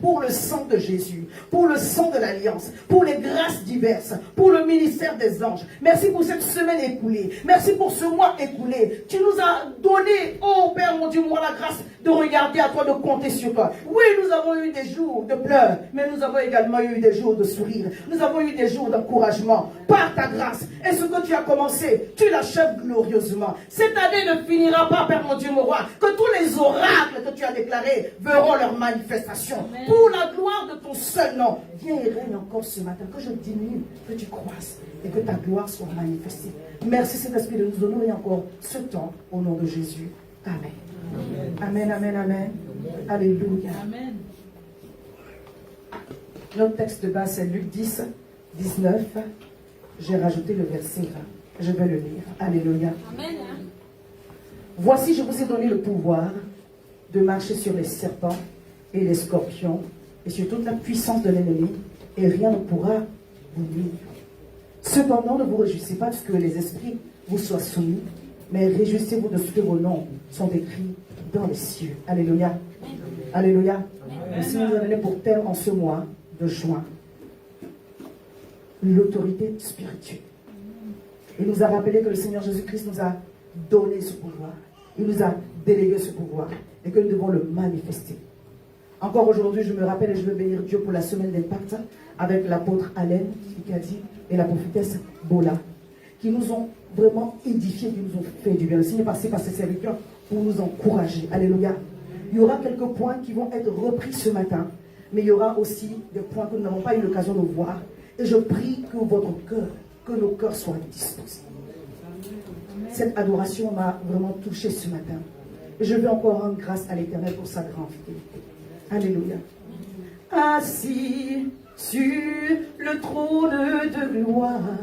pour le sang de Jésus, pour le sang de l'Alliance, pour les grâces diverses, pour le ministère des anges. Merci pour cette semaine écoulée. Merci pour ce mois écoulé. Tu nous as donné, oh Père mon Dieu, moi la grâce de regarder à toi, de compter sur toi. Oui, nous avons eu des jours de pleurs, mais nous avons également eu des jours de sourires. Nous avons eu des jours d'encouragement par ta grâce. Et ce que tu as commencé, tu l'achèves glorieusement. Cette année ne finira pas, Père mon Dieu, mon roi, que tous les oracles que tu as déclarés verront leur manifestation. Amen. Pour la gloire de ton seul nom. Viens et règne encore ce matin, que je diminue, que tu croisses et que ta gloire soit manifestée. Merci Saint-Esprit de nous honorer encore ce temps au nom de Jésus. Amen. Amen, amen, amen. Alléluia. Amen. Notre texte de base, c'est Luc 10, 19. J'ai rajouté le verset 20. Je vais le lire. Alléluia. Amen. Voici, je vous ai donné le pouvoir de marcher sur les serpents et les scorpions et sur toute la puissance de l'ennemi, et rien ne pourra vous nuire. Cependant, ne vous réjouissez pas de ce que les esprits vous soient soumis, mais réjouissez-vous de ce que vos noms sont écrits dans les cieux. Alléluia. Alléluia. Le Seigneur nous a donné pour thème en ce mois de juin l'autorité spirituelle. Il nous a rappelé que le Seigneur Jésus-Christ nous a donné ce pouvoir. Il nous a délégué ce pouvoir et que nous devons le manifester. Encore aujourd'hui, je me rappelle et je veux bénir Dieu pour la semaine d'impact avec l'apôtre Alain Fikadi et la prophétesse Bola, qui nous ont vraiment édifiés, qui nous ont fait du bien. Le Seigneur est passé par ses serviteurs pour nous encourager. Alléluia. Il y aura quelques points qui vont être repris ce matin, mais il y aura aussi des points que nous n'avons pas eu l'occasion de voir. Et je prie que votre cœur, que nos cœurs soient disposés. Cette adoration m'a vraiment touché ce matin. Et je veux encore rendre grâce à l'Éternel pour sa grande fidélité. Alléluia. Assis sur le trône de gloire,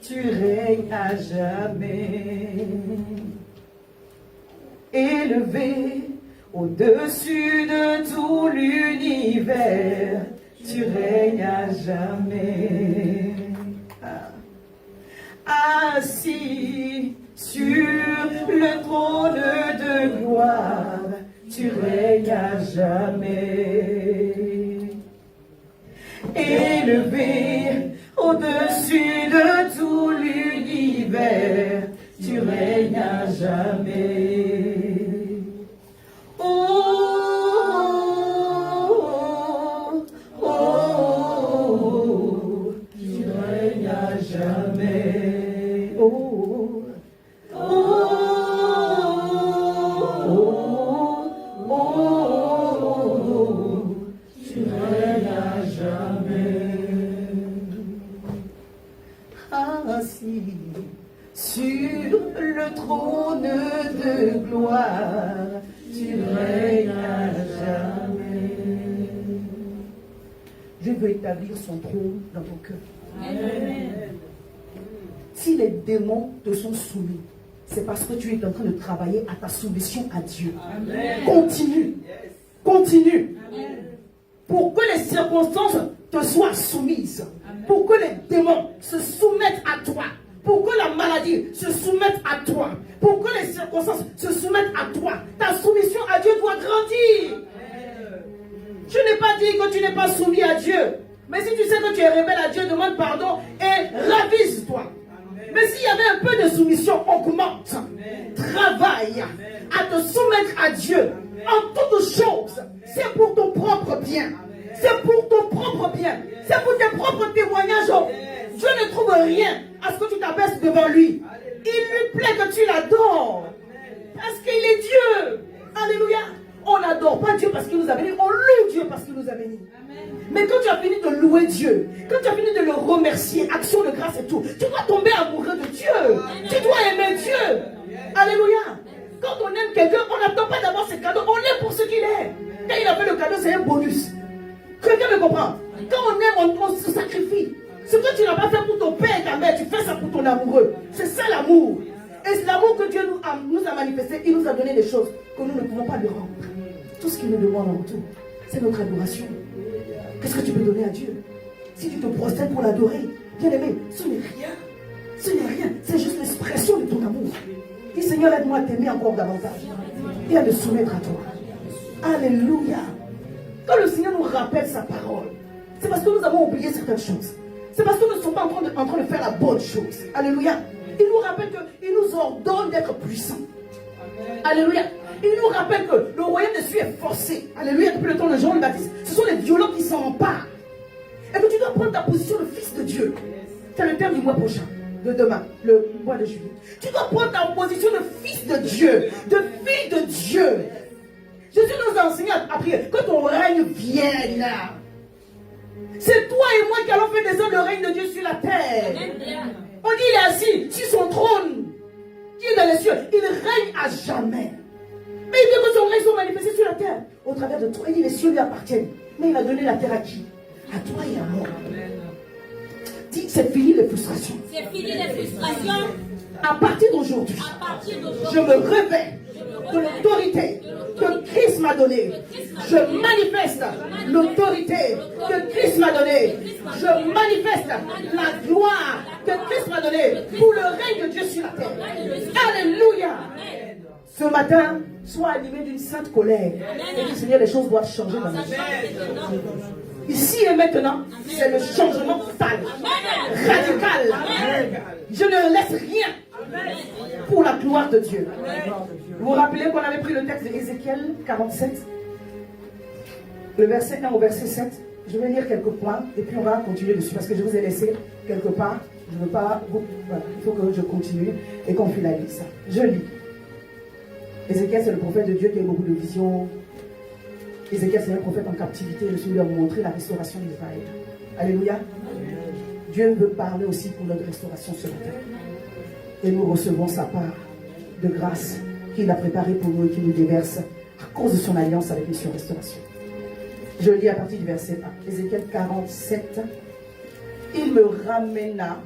tu règnes à jamais. Élevé au-dessus de tout l'univers, tu règnes à jamais. Assis sur le trône de gloire, tu règnes à jamais. Élevé au-dessus de tout l'univers, tu règnes à jamais. Oh, oh, oh, tu règnes à jamais. Oh, oh, oh, oh, tu règnes à jamais. Assis sur le trône de gloire, tu règnes à jamais. Dieu veut établir son trône dans ton cœur. Amen. Si les démons te sont soumis, c'est parce que tu es en train de travailler à ta soumission à Dieu. Amen. Continue. Continue. Amen. Pour que les circonstances te soient soumises. Amen. Pour que les démons se soumettent à toi. Pour que la maladie se soumette à toi. Pour que les circonstances se soumettent à toi. Ta soumission à Dieu doit grandir. Je n'ai pas dit que tu n'es pas soumis à Dieu. Mais si tu sais que tu es rebelle à Dieu, demande pardon et ravise-toi. Mais s'il y avait un peu de soumission, augmente. Travaille à te soumettre à Dieu. En toutes choses, c'est pour ton propre bien. C'est pour ton propre bien. C'est pour tes propres témoignages. Dieu ne trouve rien à ce que tu t'abaisses devant lui. Il lui plaît que tu l'adores. Parce qu'il est Dieu. Alléluia. On n'adore pas Dieu parce qu'il nous a bénis. On loue Dieu parce qu'il nous a bénis. Mais quand tu as fini de louer Dieu, quand tu as fini de le remercier, action de grâce et tout, tu dois tomber amoureux de Dieu. Tu dois aimer Dieu. Alléluia. Quand on aime quelqu'un, on n'attend pas d'avoir ses cadeaux. On l'aime pour ce qu'il est. Quand il a fait le cadeau, c'est un bonus. Quelqu'un me comprend? Quand on aime, on se sacrifie. Ce que tu n'as pas fait pour ton père et ta mère, tu fais ça pour ton amoureux. C'est ça l'amour. Et c'est l'amour que Dieu nous a manifesté. Il nous a donné des choses que nous ne pouvons pas lui rendre. Tout ce qu'il nous demande en retour, c'est notre adoration. Qu'est-ce que tu peux donner à Dieu? Si tu te prostères pour l'adorer, bien aimé, ce n'est rien. Ce n'est rien. C'est juste l'expression de ton amour. Dis Seigneur, aide-moi à t'aimer encore davantage et à me soumettre à toi. Alléluia. Quand le Seigneur nous rappelle sa parole, c'est parce que nous avons oublié certaines choses. C'est parce que nous ne sommes pas en train de faire la bonne chose. Alléluia. Il nous rappelle qu'il nous ordonne d'être puissants. Alléluia. Il nous rappelle que le royaume de Dieu est forcé. Alléluia. Depuis le temps de Jean le Baptiste, ce sont les violents qui s'en emparent. Et que tu dois prendre ta position de fils de Dieu. C'est le terme du mois prochain, de demain, le mois de juillet. Tu dois prendre ta position de fils de Dieu, de fille de Dieu. Jésus nous a enseigné à prier que ton règne vienne. C'est toi et moi qui allons faire descendre le règne de Dieu sur la terre. On dit il est assis sur son trône, qui est dans les cieux. Il règne à jamais. Mais il dit que son règne soit manifesté sur la terre au travers de toi. Il dit les cieux lui appartiennent. Mais il a donné la terre à qui? À toi et à moi. Dis, c'est fini les frustrations. C'est fini les frustrations. À partir d'aujourd'hui, je me réveille de l'autorité que Christ m'a donnée. Je manifeste l'autorité que Christ m'a donnée. Je manifeste la gloire que Christ m'a donnée pour le règne de Dieu sur la terre. Alléluia. Ce matin, sois animé d'une sainte colère. Et dis, Seigneur, les choses doivent changer dans ma vie. Ici et maintenant, c'est le changement total, radical. Je ne laisse rien pour la gloire de Dieu. Vous vous rappelez qu'on avait pris le texte d'Ézéchiel 47, le verset 1 au verset 7. Je vais lire quelques points et puis on va continuer dessus parce que je vous ai laissé quelque part. Je ne veux pas. Voilà, il faut que je continue et qu'on finalise ça. Je lis. Ézéchiel, c'est le prophète de Dieu qui a beaucoup de visions. Ézéchiel, c'est un prophète en captivité. Le Seigneur lui a montré la restauration d'Israël. Alléluia. Dieu veut parler aussi pour notre restauration ce matin. Et nous recevons sa part de grâce qu'il a préparée pour nous et qu'il nous déverse à cause de son alliance avec Mission Restauration. Je lis à partir du verset 1. Ézéchiel 47. Il me ramena.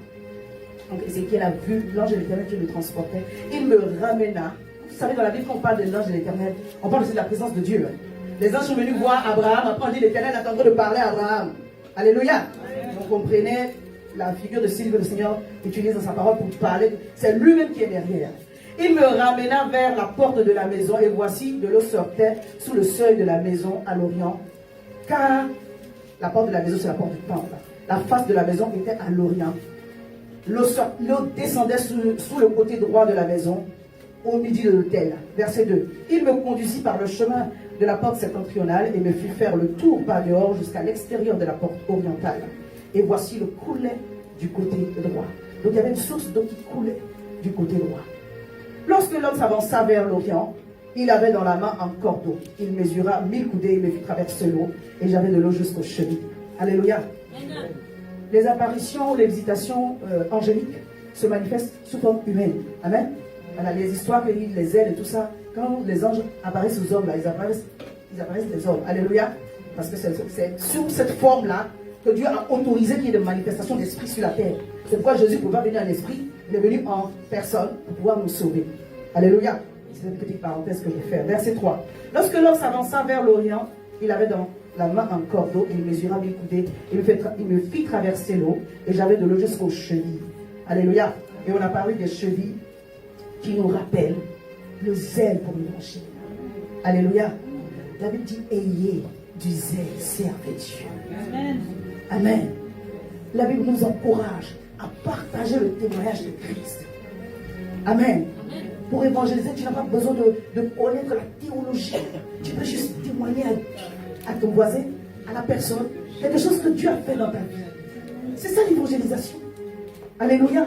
Donc Ézéchiel a vu l'ange de l'Éternel qui le transportait. Il me ramena. Vous savez, dans la Bible, quand on parle de l'ange de l'Éternel, on parle aussi de la présence de Dieu. Les anges sont venus voir Abraham. Après, on dit l'Éternel est en train de parler à Abraham. Alléluia. Donc, comprenez la figure de style que le Seigneur utilise dans sa parole pour parler. C'est lui-même qui est derrière. Il me ramena vers la porte de la maison. Et voici, de l'eau sortait sous le seuil de la maison à l'orient. Car la porte de la maison, c'est la porte du temple. La face de la maison était à l'orient. L'eau descendait sous le côté droit de la maison, au midi de l'autel. Verset 2. Il me conduisit par le chemin de la porte septentrionale et me fit faire le tour par dehors jusqu'à l'extérieur de la porte orientale. Et voici le coulet du côté droit. Donc il y avait une source d'eau qui coulait du côté droit. Lorsque l'homme s'avança vers l'Orient, il avait dans la main un cordeau. Il mesura 1000 coudées et me fit traverser l'eau. Et j'avais de l'eau jusqu'aux chevilles. Alléluia. Les apparitions, les visitations angéliques se manifestent sous forme humaine. Amen. Voilà, les histoires que les ailes et tout ça, quand les anges apparaissent aux hommes, là, ils apparaissent les hommes. Alléluia. Parce que c'est sous cette forme-là que Dieu a autorisé qu'il y ait des manifestations d'esprit sur la terre. C'est pourquoi Jésus ne pouvait pas venir en esprit, il est venu en personne pour pouvoir nous sauver. Alléluia. C'est une petite parenthèse que je vais faire. Verset 3. Lorsque l'homme s'avança vers l'Orient, il avait dans la main un cordeau, il mesura 1000 coudées, il me fit traverser l'eau, et j'avais de l'eau jusqu'aux chevilles. Alléluia. Et on a parlé des chevilles qui nous rappellent le zèle pour l'évangile. Alléluia. La Bible dit, ayez du zèle, servez Dieu. Amen. Amen. La Bible nous encourage à partager le témoignage de Christ. Amen. Pour évangéliser, tu n'as pas besoin de connaître la théologie. Tu peux juste témoigner à ton voisin, à la personne, quelque chose que Dieu a fait dans ta vie. C'est ça l'évangélisation. Alléluia.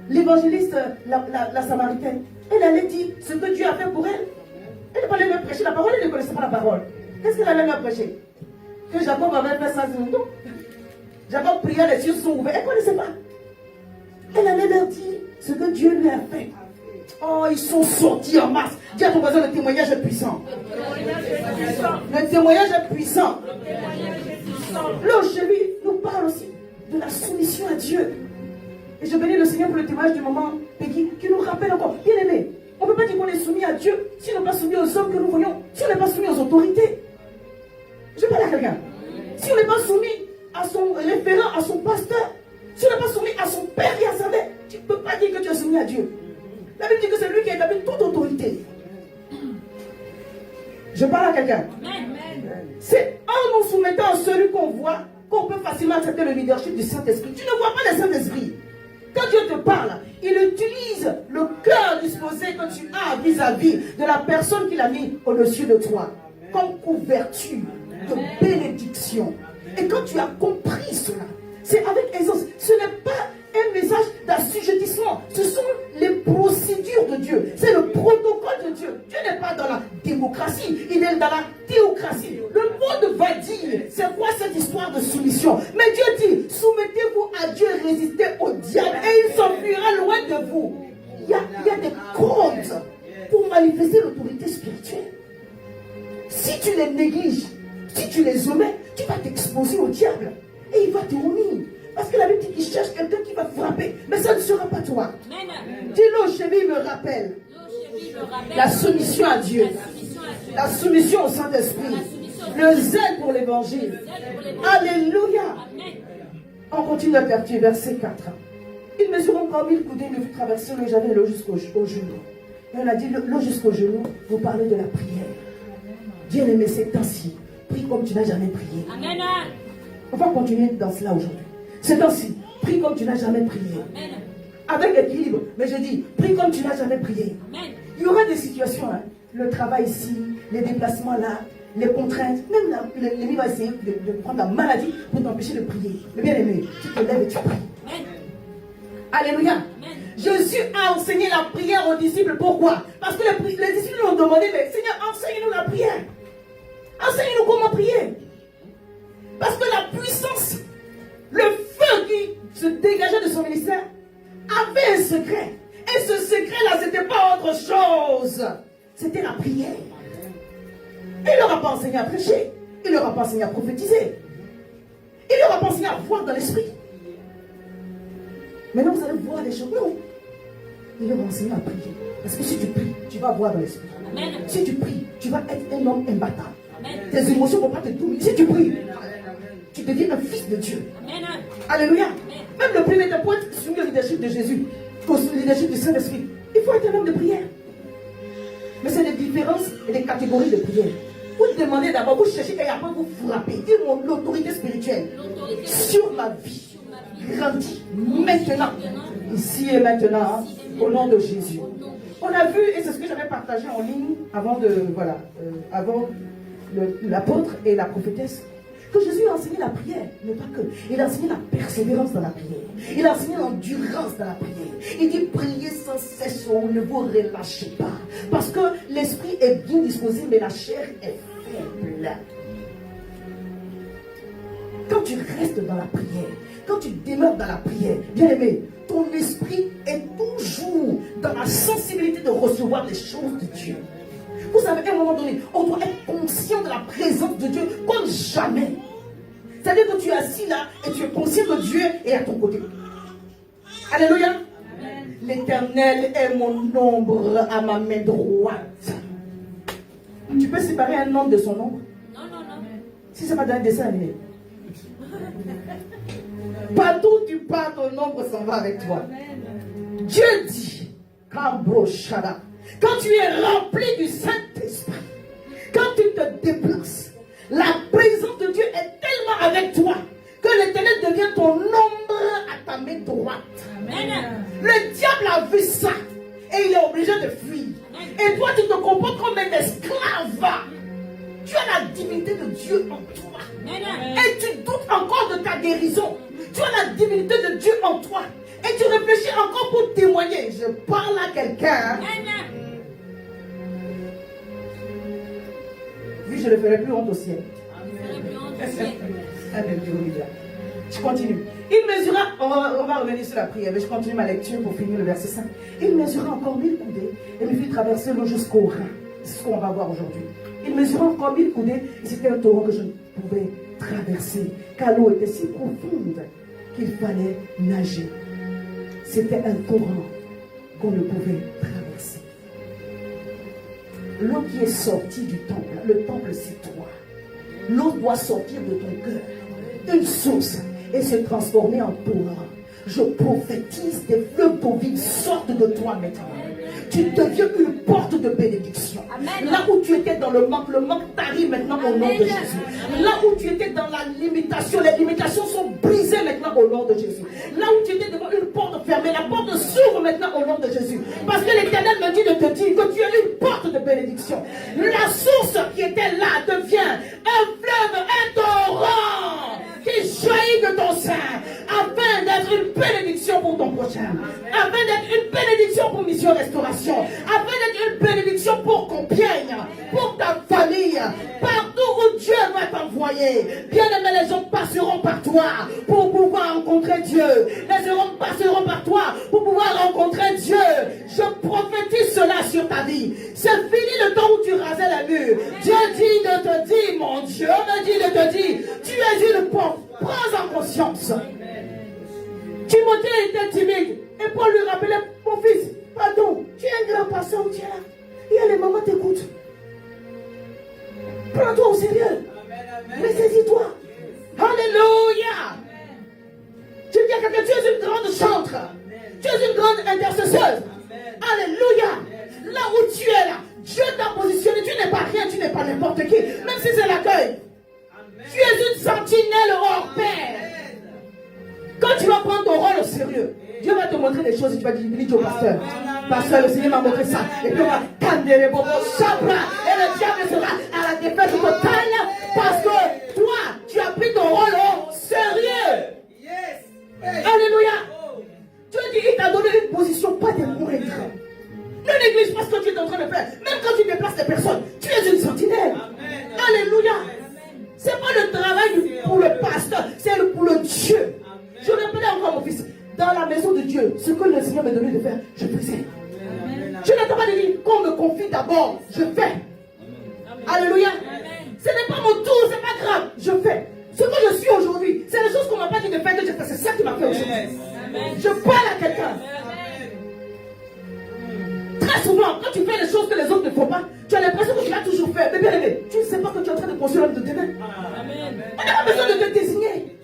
L'évangéliste, la Samaritaine, elle allait dire ce que Dieu a fait pour elle. Elle ne parlait même prêcher la parole, elle ne connaissait pas la parole. Qu'est-ce qu'elle allait leur prêcher? Que Jacob avait fait ça sur le dos. Jacob priait, les cieux sont ouverts. Elle ne connaissait pas. Elle allait leur dire ce que Dieu lui a fait. Oh, ils sont sortis en masse. Dis à ton voisin, le témoignage est puissant. Le témoignage est puissant. Le cheville nous parle aussi de la soumission à Dieu. Et je bénis le Seigneur pour le témoignage du moment, Peggy, qui nous rappelle encore, bien aimé, on ne peut pas dire qu'on est soumis à Dieu si on n'est pas soumis aux hommes que nous voyons, si on n'est pas soumis aux autorités. Je parle à quelqu'un. Si on n'est pas soumis à son référent, à son pasteur, si on n'est pas soumis à son père et à sa mère, tu ne peux pas dire que tu es soumis à Dieu. La Bible dit que c'est lui qui a établi toute autorité. Je parle à quelqu'un. C'est en nous soumettant à celui qu'on voit qu'on peut facilement accepter le leadership du Saint-Esprit. Tu ne vois pas le Saint-Esprit. Quand Dieu te parle, il utilise le cœur disposé que tu as vis-à-vis de la personne qu'il a mis au-dessus de toi comme couverture de bénédiction. Et quand tu as compris cela, c'est avec aisance. Ce n'est pas un message d'assujettissement. Ce sont les procédures de Dieu. C'est le protocole de Dieu. Dieu n'est pas dans la démocratie, il est dans la théocratie. Le monde va dire, c'est quoi cette histoire de soumission? Mais Dieu dit, soumettez-vous à Dieu et résistez au diable et il s'enfuira loin de vous. Il y a des codes pour manifester l'autorité spirituelle. Si tu les négliges, si tu les omets, tu vas t'exposer au diable et il va te ruiner. Parce que la Bible dit qu'il cherche quelqu'un qui va frapper. Mais ça ne sera pas toi. Dis-le, cheville me rappelle. La soumission à Dieu. La soumission au Saint-Esprit. Le zèle pour l'évangile. Alléluia. On continue à partir verset 4. Il mesure encore 1000 coudées, il me fit traverser le jardin et l'eau jusqu'au genou. Et on a dit l'eau jusqu'au genou, vous parlez de la prière. Bien-aimé, c'est ainsi. Prie comme tu n'as jamais prié. Amen. On va continuer dans cela aujourd'hui. C'est ainsi. Prie comme tu n'as jamais prié. Amen. Avec équilibre. Mais je dis, prie comme tu n'as jamais prié. Amen. Il y aura des situations. Hein. Le travail ici, les déplacements là, les contraintes. Même là, l'ennemi va essayer de prendre la maladie pour t'empêcher de prier. Mais bien aimé, tu te lèves et tu pries. Amen. Alléluia. Amen. Jésus a enseigné la prière aux disciples. Pourquoi? Parce que les disciples lui ont demandé, mais Seigneur, enseigne-nous la prière. Enseigne-nous comment prier. Parce que la puissance, le feu qui se dégageait de son ministère, avait un secret. Et ce secret-là, ce n'était pas autre chose. C'était la prière. Il ne leur a pas enseigné à prêcher. Il ne leur a pas enseigné à prophétiser. Il ne leur a pas enseigné à voir dans l'esprit. Maintenant, vous allez voir les choses. Non. Il leur a enseigné à prier. Parce que si tu pries, tu vas voir dans l'esprit. Amen. Si tu pries, tu vas être un homme imbattable. Amen. Tes émotions ne vont pas te dominer. Si tu pries, tu deviens un fils de Dieu. Amen. Alléluia. Même le premier n'était pas soumis au leadership de Jésus, au leadership du Saint-Esprit. Il faut être un homme de prière. Mais c'est des différences et des catégories de prière. Vous demandez d'abord, vous cherchez et après vous frappez. Dis-moi l'autorité spirituelle sur ma vie grandit maintenant, ici et maintenant, au nom de Jésus. On a vu, et c'est ce que j'avais partagé en ligne avant avant l'apôtre et la prophétesse, que Jésus a enseigné la prière, mais pas que. Il a enseigné la persévérance dans la prière. Il a enseigné l'endurance dans la prière. Il dit priez sans cesse, ne vous relâchez pas. Parce que l'esprit est bien disposé, mais la chair est faible. Quand tu restes dans la prière, quand tu demeures dans la prière, bien aimé, ton esprit est toujours dans la sensibilité de recevoir les choses de Dieu. Vous savez, à un moment donné, on doit être conscient de la présence de Dieu comme jamais. C'est-à-dire que tu es assis là et tu es conscient que Dieu est à ton côté. Alléluia. L'Éternel est mon ombre à ma main droite. Tu peux séparer un homme de son ombre? Non, non, non. Si ce n'est pas dans un dessin animé. Partout où tu pars, ton ombre s'en va avec toi. Dieu dit, Kamboshada, quand tu es rempli du Saint-Esprit, quand tu te déplaces, la présence de Dieu est tellement avec toi que l'Éternel devient ton ombre à ta main droite. Amen. Le diable a vu ça et il est obligé de fuir. Et toi, tu te comportes comme un esclave. Tu as la divinité de Dieu en toi. Amen. Et tu doutes encore de ta guérison. Tu as la divinité de Dieu en toi. Et tu réfléchis encore pour témoigner. Je parle à quelqu'un. Amen. Oui, je ne ferai plus honte au ciel. Amen. Alléluia. Je continue. Il mesura, on va revenir sur la prière, mais je continue ma lecture pour finir le verset 5. Il mesura encore 1000 coudées et me fit traverser l'eau jusqu'au Rhin. C'est ce qu'on va voir aujourd'hui. Il mesura encore 1000 coudées et c'était un torrent que je ne pouvais traverser, car l'eau était si profonde qu'il fallait nager. C'était un torrent qu'on ne pouvait traverser. L'eau qui est sortie du temple, le temple c'est toi. L'eau doit sortir de ton cœur, une source, et se transformer en torrent. Je prophétise, des fleuves d'eau vive sortent de toi maintenant. Tu deviens une porte de bénédiction. Amen. Là où tu étais dans le manque t'arrive maintenant au nom de Jésus. Là où tu étais dans la limitation, les limitations sont brisées maintenant au nom de Jésus. Là où tu étais devant une porte fermée, la porte s'ouvre maintenant au nom de Jésus. Parce que l'Éternel me dit de te dire que tu es une porte de bénédiction. La source qui était là devient un fleuve, un torrent qui jaillit de ton sein, afin d'être une bénédiction pour ton prochain, afin d'être une bénédiction pour Mission Restauration, afin d'être une bénédiction pour Compiègne, pour ta famille, partout où Dieu va t'envoyer. Bien aimé, les gens passeront par toi pour pouvoir rencontrer Dieu. Les gens passeront par toi pour pouvoir rencontrer Dieu. Je prophétise cela sur ta vie. C'est fini le temps où tu rasais la mur. Dieu dit de te dire, mon Dieu me dit de te dire, tu es une porte. Prends-en conscience. Timothée était timide. Et Paul lui rappelait, mon fils, pardon, tu es un grand pasteur, tu es là. Il y a les mamans t'écoutent. Prends-toi au sérieux. Mais saisis-toi. Alléluia. Tu dis à quelqu'un, tu es une grande chantre. Tu es une grande intercesseuse. Alléluia. Là où tu es là, Dieu t'a positionné. Tu n'es pas rien, tu n'es pas n'importe qui. Même si c'est l'accueil. Tu es une sentinelle hors pair. Quand tu vas prendre ton rôle au sérieux, Dieu va te montrer des choses et tu vas dire au pasteur. Pasteur, le Seigneur m'a montré ça. Et puis on va calmer les bobos, sabra. Et le diable sera à la défaite totale parce que toi, tu as pris ton rôle au sérieux. Alléluia. Dieu dit, il t'a donné une position, pas des moindres. Ne néglige pas ce que tu es en train de faire. Même quand tu déplaces des personnes, tu es une sentinelle. Alléluia. Ce n'est pas le travail pour le pasteur, c'est pour le Dieu. Je répète encore mon fils, dans la maison de Dieu, ce que le Seigneur m'a donné de faire, je faisais. Je n'attends pas de dire qu'on me confie d'abord, je fais. Alléluia. Ce n'est pas mon tour, ce n'est pas grave, je fais. Ce que je suis aujourd'hui, c'est les choses qu'on ne m'a pas dit de faire que je fais. C'est ça qui m'a fait aujourd'hui. Je parle à quelqu'un. Très souvent, quand tu fais les choses que les autres ne font pas, tu as l'impression que tu l'as toujours fait. Mais bien aimé, tu ne sais pas que tu es en train de construire l'homme de demain. On n'a pas besoin de te désigner.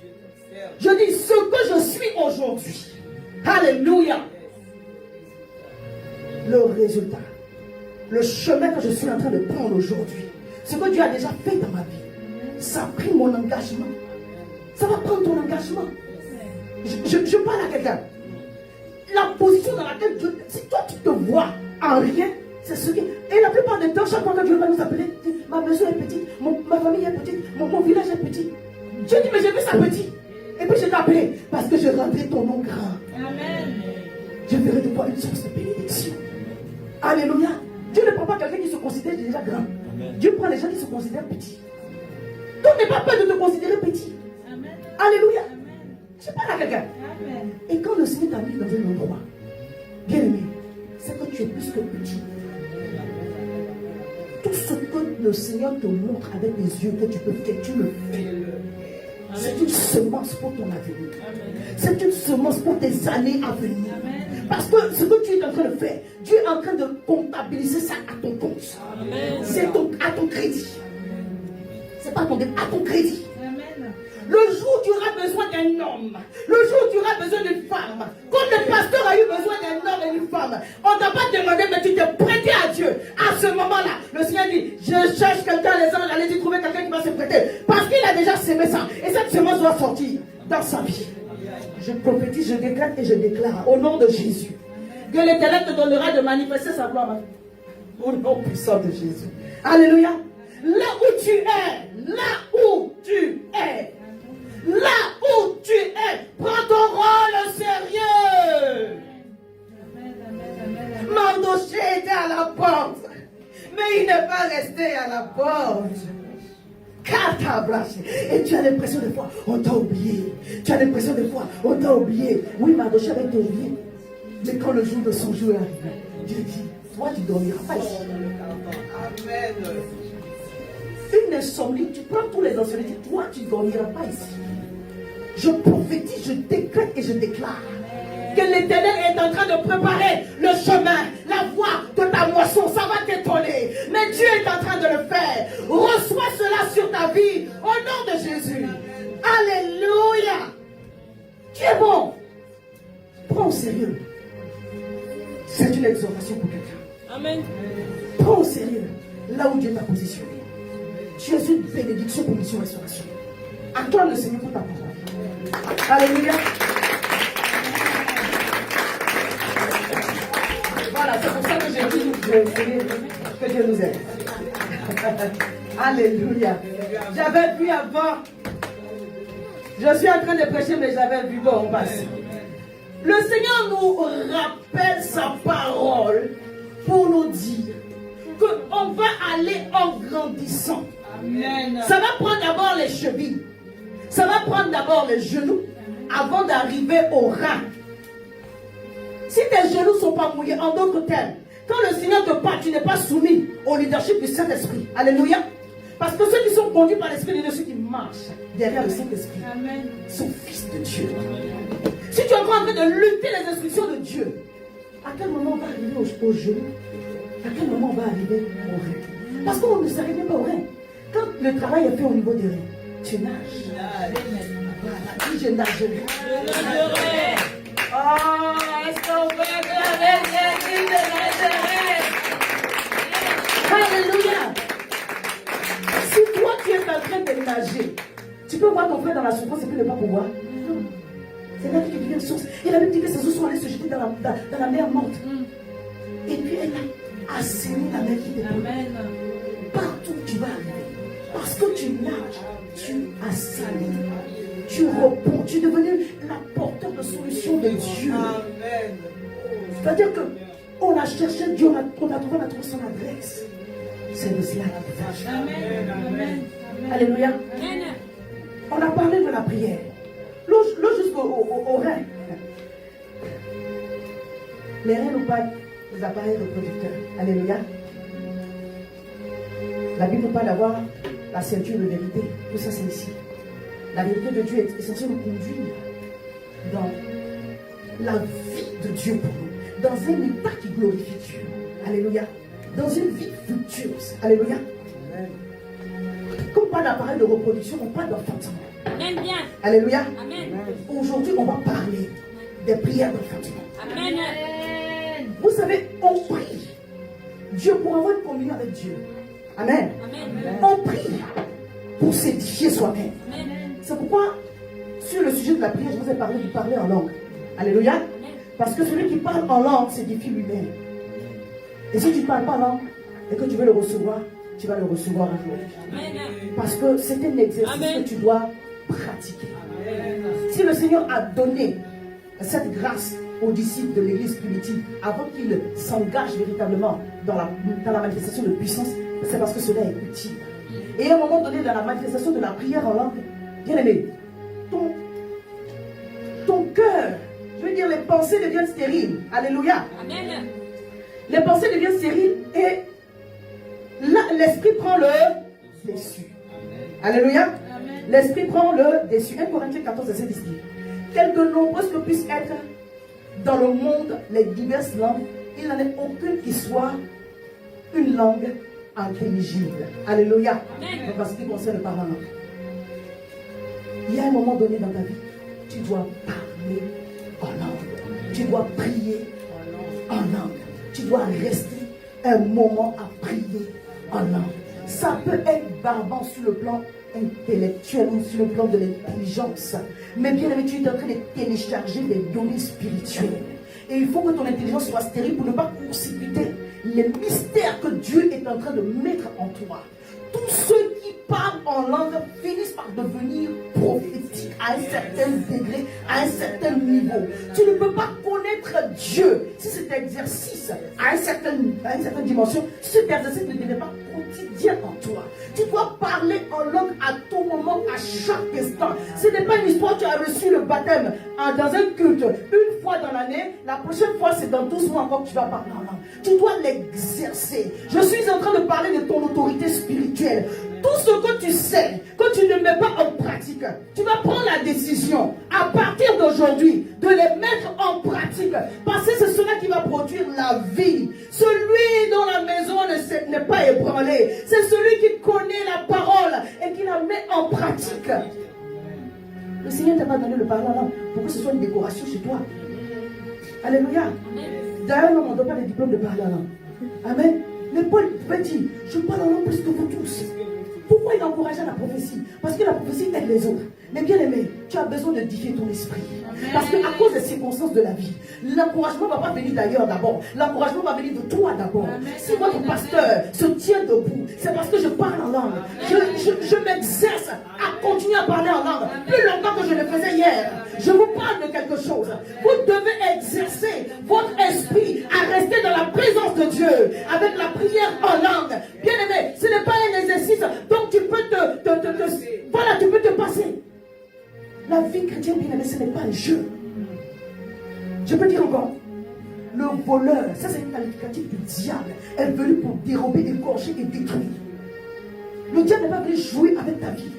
Je dis ce que je suis aujourd'hui. Alléluia. Le résultat, le chemin que je suis en train de prendre aujourd'hui, ce que Dieu a déjà fait dans ma vie, ça a pris mon engagement. Ça va prendre ton engagement. Je parle à quelqu'un. La position dans laquelle Dieu, si toi tu te vois en rien, c'est ce qui. Et la plupart des temps, chaque fois que Dieu va nous appeler, ma maison est petite, ma famille est petite, mon village est petit. Dieu dit, mais j'ai vu ça petit. Et puis je t'ai appelé parce que je rendrai ton nom grand. Amen. Je ferai de toi une source de bénédiction. Alléluia. Dieu ne prend pas quelqu'un qui se considère déjà grand. Amen. Dieu prend les gens qui se considèrent petits. Donc n'aie pas peur de te considérer petit. Amen. Alléluia. Amen. Je parle à quelqu'un. Amen. Et quand le Seigneur t'a mis dans un endroit, bien aimé, c'est que tu es plus que petit. Tout ce que le Seigneur te montre avec les yeux que tu peux faire, tu le fais. C'est une semence pour ton avenir. C'est une semence pour tes années à venir. Parce que ce que tu es en train de faire, Dieu est en train de comptabiliser ça à ton compte. C'est à ton crédit. C'est pas ton débit, à ton crédit. Le jour où tu auras besoin d'un homme, le jour où tu auras besoin d'une femme, comme le pasteur a eu besoin d'un homme et d'une femme, on ne t'a pas demandé, mais tu t'es prêté à Dieu. À ce moment-là, le Seigneur dit, je cherche quelqu'un, les anges, allez-y trouver quelqu'un qui va se prêter. Parce qu'il a déjà semé ça. Et cette semence doit sortir dans sa vie. Je prophétise, je déclare et je déclare au nom de Jésus que l'Éternel te donnera de manifester sa gloire. Au nom puissant de Jésus. Alléluia. Là où tu es, là où tu es. Là où tu es, prends ton rôle au sérieux. Mardoché était à la porte, mais il n'est pas resté à la porte. Et tu as l'impression de fois, on t'a oublié. Tu as l'impression de fois, on t'a oublié. Oui, Mardoché avait été oublié. Mais quand le jour de son jour est arrivé, Dieu dit, toi tu dormiras pas ici. Amen. Une insomnie, tu prends tous les enseignants, tu dis, toi tu ne dormiras pas ici. Je prophétise, je décrète et je déclare que l'Éternel est en train de préparer le chemin, la voie de ta moisson. Ça va t'étonner, mais Dieu est en train de le faire. Reçois cela sur ta vie au nom de Jésus. Alléluia. Tu es bon. Prends au sérieux. C'est une une exhortation pour quelqu'un. Amen. Prends au sérieux là où Dieu t'a positionné. Tu es une bénédiction pour Mission Restauration. Acclame le Seigneur pour ta parole. Alléluia. Voilà, c'est pour ça que j'ai dit que Dieu nous aide. Alléluia. J'avais vu avant. Je suis en train de prêcher, mais j'avais vu. Bon, on passe. Le Seigneur nous rappelle sa parole pour nous dire qu'on va aller en grandissant. Amen. Ça va prendre d'abord les chevilles. Ça va prendre d'abord les genoux avant d'arriver au rein. Si tes genoux ne sont pas mouillés, en d'autres termes, quand le Seigneur te parle, tu n'es pas soumis au leadership du Saint-Esprit. Alléluia. Parce que ceux qui sont conduits par l'Esprit de Dieu, ceux qui marchent derrière le Saint-Esprit, sont fils de Dieu. Si tu es encore en train de lutter les instructions de Dieu, à quel moment on va arriver au genou? À quel moment on va arriver au rein? Parce qu'on ne s'arrive même pas au rein. Quand le travail est fait au niveau des reins, tu nages. Voilà, dis je nagerai. Oh, est-ce qu'on va Alléluia. Si toi tu es en train de nager, tu peux voir ton frère dans la souffrance et puis ne pas pouvoir. Non. C'est là que tu deviens source. Et la Bible dit que ses eaux sont allées se jeter dans la mer morte. Et puis elle a assaini la mer qui t'épaule. Partout où tu vas arriver. Parce que tu nages, tu assaines. Tu réponds. Tu es devenu l'apporteur de solution de Dieu. Amen. C'est-à-dire qu'on a cherché Dieu, on a trouvé son adresse. C'est de cela qu'il s'agit. Amen. Alléluia. Amen. On a parlé de la prière. L'eau jusqu'au rein. Les reins n'ont pas les appareils reproducteurs. Alléluia. La Bible nous parle d'avoir la ceinture de vérité. Tout ça, c'est ici. La vérité de Dieu est censée nous conduire dans la vie de Dieu pour nous. Dans un état qui glorifie Dieu. Alléluia. Dans une vie fructueuse. Alléluia. Comme pas d'appareil de reproduction, on parle d'enfantement. Amen. Bien. Alléluia. Amen. Aujourd'hui, on va parler des prières d'enfantement. Amen. Vous savez, on prie Dieu pour avoir une communion avec Dieu. Amen. Amen. On prie pour s'édifier soi-même. Amen. C'est pourquoi, sur le sujet de la prière, je vous ai parlé de parler en langue. Alléluia. Parce que celui qui parle en langue s'édifie lui-même. Et si tu ne parles pas en langue et que tu veux le recevoir, tu vas le recevoir un jour. Amen. Parce que c'est un exercice Amen. que tu dois pratiquer. Si le Seigneur a donné cette grâce aux disciples de l'église primitive avant qu'ils s'engagent véritablement dans la manifestation de puissance, c'est parce que cela est utile. Et à un moment donné, dans la manifestation de la prière en langue, bien aimé, ton cœur, je veux dire, les pensées deviennent stériles. Alléluia. Amen. Les pensées deviennent stériles et là, l'esprit prend le dessus. Alléluia. L'esprit prend le dessus. 1 Corinthiens 14, verset 10 dit: quelque nombreuses que puissent être dans le monde les diverses langues, il n'en est aucune qui soit une langue intelligible. Alléluia. Donc, en ce qui concerne le parler en langue, il y a un moment donné dans ta vie, tu dois parler en langue. Tu dois prier en langue. Tu dois rester un moment à prier en langue. Ça peut être barbant sur le plan intellectuel ou sur le plan de l'intelligence. Mais bien aimé, tu es en train de télécharger des données spirituelles. Et il faut que ton intelligence soit stérile pour ne pas précipiter les mystères que Dieu est en train de mettre en toi. Tous ceux qui parlent en langue finissent par devenir prophétiques à un certain degré, à un certain niveau. Tu ne peux pas connaître Dieu si cet exercice à une certaine dimension, si cet exercice ne devient pas quotidien en toi. Tu dois parler en langue à tout moment, à chaque instant. Ce n'est pas une histoire, tu as reçu le baptême dans un culte une fois dans l'année, la prochaine fois c'est dans 12 mois encore que tu vas parler en langue. Tu dois l'exercer. Je suis en train de parler de ton autorité spirituelle. Tout ce que tu sais, que tu ne mets pas en pratique, tu vas prendre la décision à partir d'aujourd'hui de les mettre en pratique. Parce que c'est cela qui va produire la vie. Celui dont la maison n'est pas ébranlée, c'est celui qui connaît la parole et qui la met en pratique. Le Seigneur ne t'a pas donné le parler en langue pour que ce soit une décoration chez toi. Alléluia. D'ailleurs, on ne donne pas les diplômes de parler en langue. Amen. Mais Paul pouvait dire, je parle en langue plus que vous tous. Pourquoi il encourageait la prophétie? Parce que la prophétie aide les autres. Mais bien aimé, tu as besoin de défier ton esprit. Parce qu'à cause des circonstances de la vie, l'encouragement ne va pas venir d'ailleurs d'abord. L'encouragement va venir de toi d'abord. Si votre pasteur se tient debout, c'est parce que je parle en langue. Je m'exerce à continuer à parler en langue. Plus longtemps que je le faisais hier. Je vous parle de quelque chose. Vous devez exercer votre esprit à rester dans la présence de Dieu. Avec la prière en langue. Bien aimé, ce n'est pas un exercice. Donc tu peux voilà, tu peux te passer. La vie chrétienne, bien aimé, ce n'est pas un jeu. Je peux dire encore, le voleur, ça c'est un qualificatif du diable, est venu pour dérober, égorger et détruire. Le diable n'est pas venu jouer avec ta vie.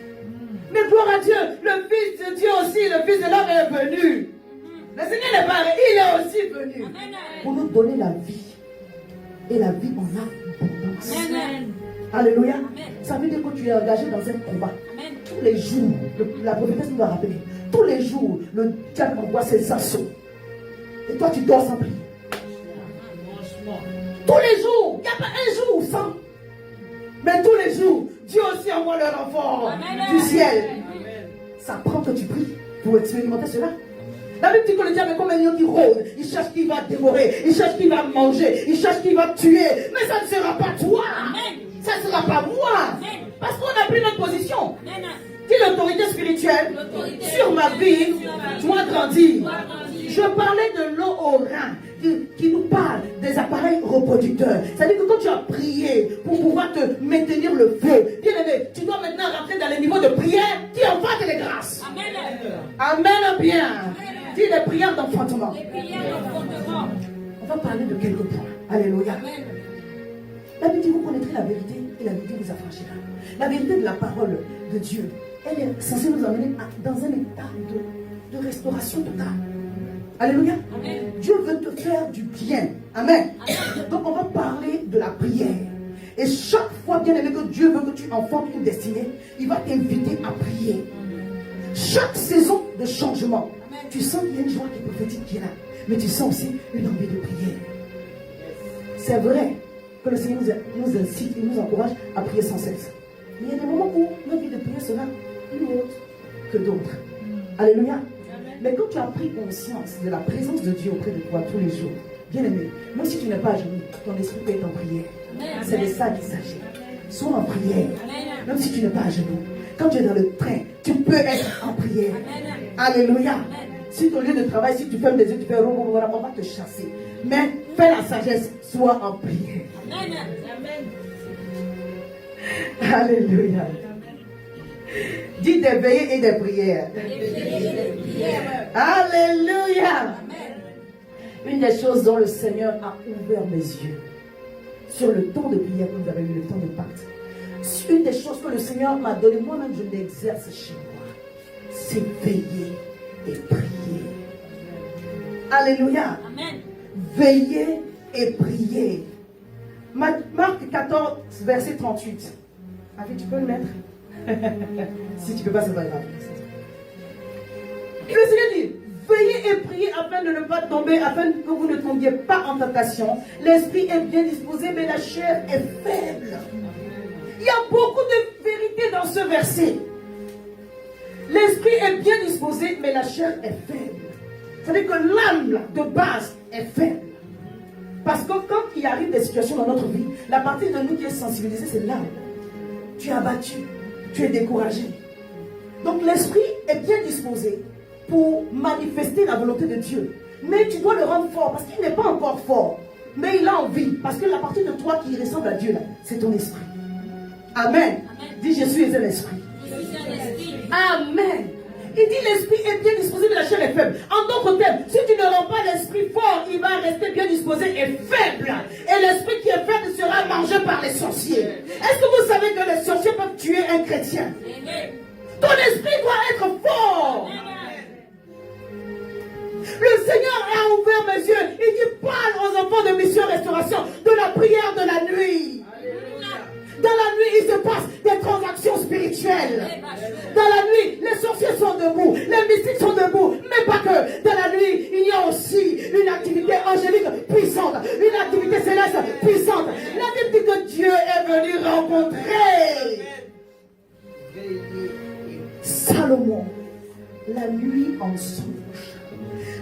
Mais gloire à Dieu, le Fils de Dieu aussi, le Fils de l'homme est venu. Le Seigneur n'est pas, il est aussi venu pour nous donner la vie. Et la vie en abondance. Alléluia. Ça veut dire que tu es engagé dans un combat. Tous les jours, la prophétesse nous a rappelé, tous les jours, le diable envoie ses assauts. Et toi, tu dors sans prier. Tous les jours, il n'y a pas un jour sans. Mais tous les jours, Dieu aussi envoie le renfort du ciel. Ça prend que tu pries pour expérimenter cela. La Bible dit que le diable est comme un lion qui rôde. Il cherche qui va dévorer, il cherche qui va manger, il cherche qui va tuer. Mais ça ne sera pas toi. Ça ne sera pas moi. Parce qu'on a pris notre position. Dis l'autorité spirituelle sur ma vie doit grandir. Je parlais de l'eau au rein qui nous parle des appareils reproducteurs. C'est-à-dire que quand tu as prié pour pouvoir te maintenir le feu, bien aimé, tu dois maintenant rentrer dans les niveaux de prière qui enfantent les grâces. Amen bien. Dis les prières d'enfantement. On va parler de quelques points. Alléluia. La Bible dit, vous connaîtrez la vérité et la vérité vous affranchira. La vérité de la parole de Dieu, elle est censée nous amener dans un état de restauration totale. Alléluia. Amen. Dieu veut te faire du bien. Amen. Amen. Donc on va parler de la prière. Et chaque fois, bien aimé, que Dieu veut que tu enfantes une destinée, il va t'inviter à prier. Chaque saison de changement, tu sens qu'il y a une joie qui est prophétique qui est là. Mais tu sens aussi une envie de prière. C'est vrai que le Seigneur nous incite et nous encourage à prier sans cesse. Mais il y a des moments où notre vie de prière sera plus haute que d'autres. Alléluia. Mais quand tu as pris conscience de la présence de Dieu auprès de toi tous les jours, bien aimé, même si tu n'es pas à genoux, ton esprit peut être en prière. C'est de ça qu'il s'agit. Sois en prière. Même si tu n'es pas à genoux. Quand tu es dans le train, tu peux être en prière. Alléluia. Si ton lieu de travail, si tu fermes les yeux, tu fais on va te chasser. Mais fais la sagesse, sois en prière. Alléluia. Dis des veillées et des prières. Alléluia. Une des choses dont le Seigneur a ouvert mes yeux sur le temps de prière que nous avons eu, le temps de pacte. Une des choses que le Seigneur m'a donné, moi-même je l'exerce chez moi, c'est veiller et prier. Alléluia. Amen. Veiller et prier. Marc 14, verset 38. Avec, tu peux le mettre? Si tu ne peux pas, c'est pas grave. Le Seigneur dit, veillez et priez afin de ne pas tomber, afin que vous ne tombiez pas en tentation. L'esprit est bien disposé, mais la chair est faible. Il y a beaucoup de vérité dans ce verset. L'esprit est bien disposé, mais la chair est faible. C'est-à-dire que l'âme de base est faible. Parce que quand il arrive des situations dans notre vie, la partie de nous qui est sensibilisée, c'est l'âme. Tu es abattu, tu es découragé. Donc l'esprit est bien disposé pour manifester la volonté de Dieu. Mais tu dois le rendre fort parce qu'il n'est pas encore fort. Mais il a envie. Parce que la partie de toi qui ressemble à Dieu, là, c'est ton esprit. Amen. Amen. Dis, je suis un esprit. Amen. Il dit l'esprit est bien disposé, mais la chair est faible. En d'autres termes, si tu ne rends pas l'esprit fort, il va rester bien disposé et faible. Et l'esprit qui est faible sera mangé par les sorciers. Est-ce que vous savez que les sorciers peuvent tuer un chrétien? Ton esprit doit être fort. Le Seigneur a ouvert mes yeux. Il dit parle aux enfants de Mission Restauration de la prière de la nuit. Dans la nuit, il se passe des transactions spirituelles. Dans la nuit, les sorciers sont debout, les mystiques sont debout, mais pas que. Dans la nuit, il y a aussi une activité angélique puissante. la nuit en songe.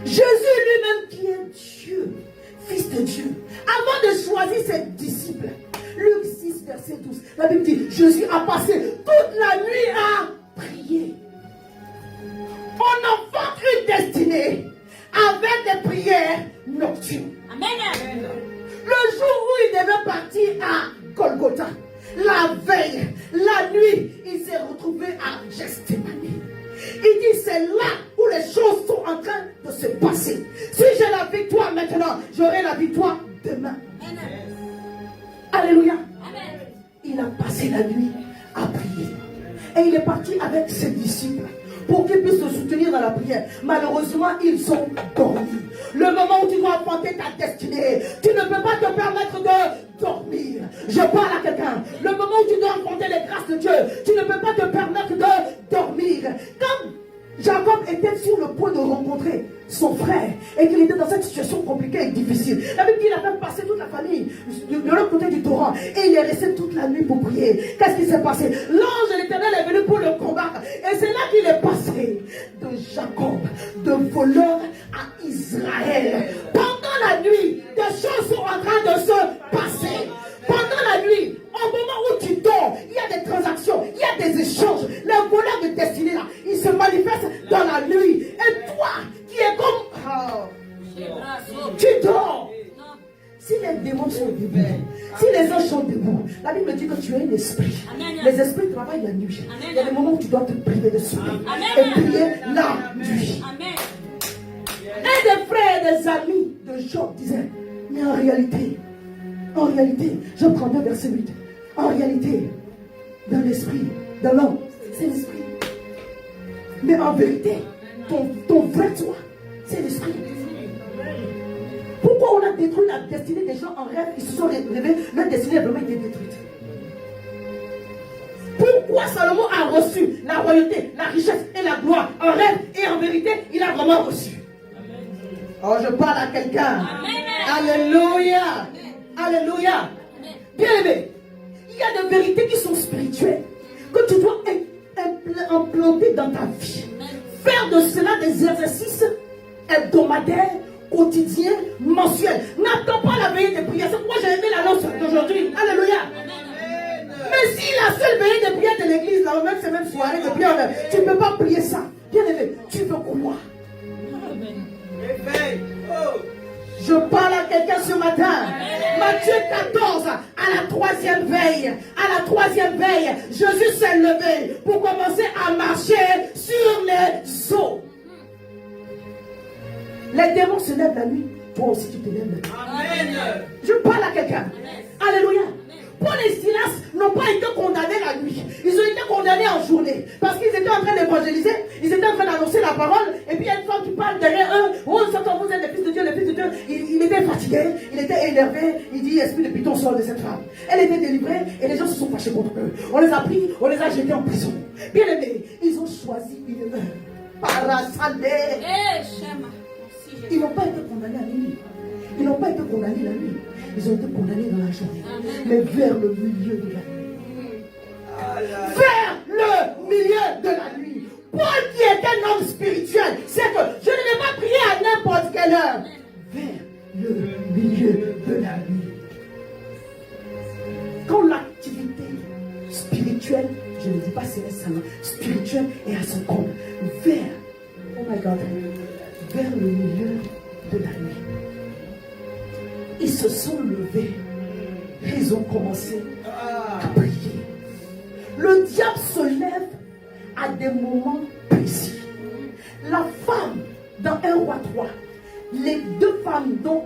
Jésus lui-même qui est Dieu, Fils de Dieu, avant de choisir ses disciples, Luc 6, verset 12, la Bible dit, Jésus a passé toute la nuit à prier. On enfante une destinée avec des prières nocturnes. Amen. Le jour où il devait partir à Golgotha, la veille, la nuit, il s'est retrouvé à Gethsémani. Il dit, c'est là où les choses sont en train de se passer. Si j'ai la victoire maintenant, j'aurai la victoire demain. Amen. Alléluia. Amen. Il a passé la nuit à prier. Et il est parti avec ses disciples pour qu'ils puissent se soutenir dans la prière. Malheureusement, ils ont dormi. Le moment où tu dois affronter ta destinée, tu ne peux pas te permettre de dormir. Je parle à quelqu'un. Le moment où tu dois affronter les grâces de Dieu, tu ne peux pas te permettre de dormir. Quand Jacob était sur le point de rencontrer son frère et qu'il était dans cette situation compliquée et difficile, la Bible dit qu'il a fait passer toute la famille de l'autre côté du torrent et il est resté toute la nuit pour prier. Qu'est-ce qui s'est passé? L'ange de l'Éternel est venu pour le combattre et c'est là qu'il est passé de Jacob, de voleur à Israël. Pendant la nuit, des choses sont en train de se passer. Pendant la nuit, au moment où tu dors, il y a des transactions, il y a des échanges. Les voleurs de destinée là, ils se manifestent dans la nuit. Et toi, qui es comme... tu dors. Si les démons sont debout, si les anges sont debout, la Bible dit que tu es un esprit. Les esprits travaillent la nuit. Il y a des moments où tu dois te priver de sommeil et prier la nuit. Un des frères et des amis de Job disait, mais en réalité, Job 32, verset 8, en réalité, dans l'esprit, dans l'homme, c'est l'esprit. Mais en vérité, ton vrai toi, c'est l'esprit. Pourquoi on a détruit la destinée des gens en rêve? Ils se sont révélés, leur destinée a vraiment été détruite. Pourquoi Salomon a reçu la royauté, la richesse et la gloire en rêve et en vérité, il a vraiment reçu? Oh, je parle à quelqu'un. Alléluia. Alléluia. Bien aimé, il y a des vérités qui sont spirituelles que tu dois implanter dans ta vie. Faire de cela des exercices hebdomadaires, quotidiens, mensuels. N'attends pas la veillée de prière. C'est pourquoi j'ai aimé l'annonce d'aujourd'hui. Alléluia. Mais si la seule veillée de prière de l'église, la même soirée de prière, tu ne peux pas prier ça. Bien aimé, tu veux croire. Je parle à quelqu'un ce matin. Matthieu 14, à la troisième veille, Jésus s'est levé pour commencer à marcher sur les eaux. Les démons se lèvent la nuit, toi aussi tu te lèves la nuit. Amen. Je parle à quelqu'un. Alléluia. Paul et Silas n'ont pas été condamnés la nuit. Ils ont été condamnés en journée. Parce qu'ils étaient en train d'évangéliser. Ils étaient en train d'annoncer la parole. Et puis il y a une femme qui parle derrière eux. Oh, vous êtes les fils de Dieu, les fils de Dieu. Il était fatigué. Il était énervé. Il dit, esprit de python sort de cette femme. Elle était délivrée et les gens se sont fâchés contre eux. On les a pris, on les a jetés en prison. Bien aimés, ils ont choisi une heure. Parasalé. Ils n'ont pas été condamnés à la nuit. Ils n'ont pas été condamnés la nuit. Ils ont été condamnés dans la journée. Mais vers le milieu de la nuit. Vers le milieu de la nuit. Paul qui est un homme spirituel, c'est que je ne vais pas prier à n'importe quelle heure. Vers le milieu de la nuit. Quand l'activité spirituelle, je ne dis pas céleste, spirituelle est à son comble. Vers, oh my God, vers le milieu de la nuit. Ils se sont levés et ils ont commencé à prier. Le diable se lève à des moments précis. La femme dans 1 Roi 3, les deux femmes dont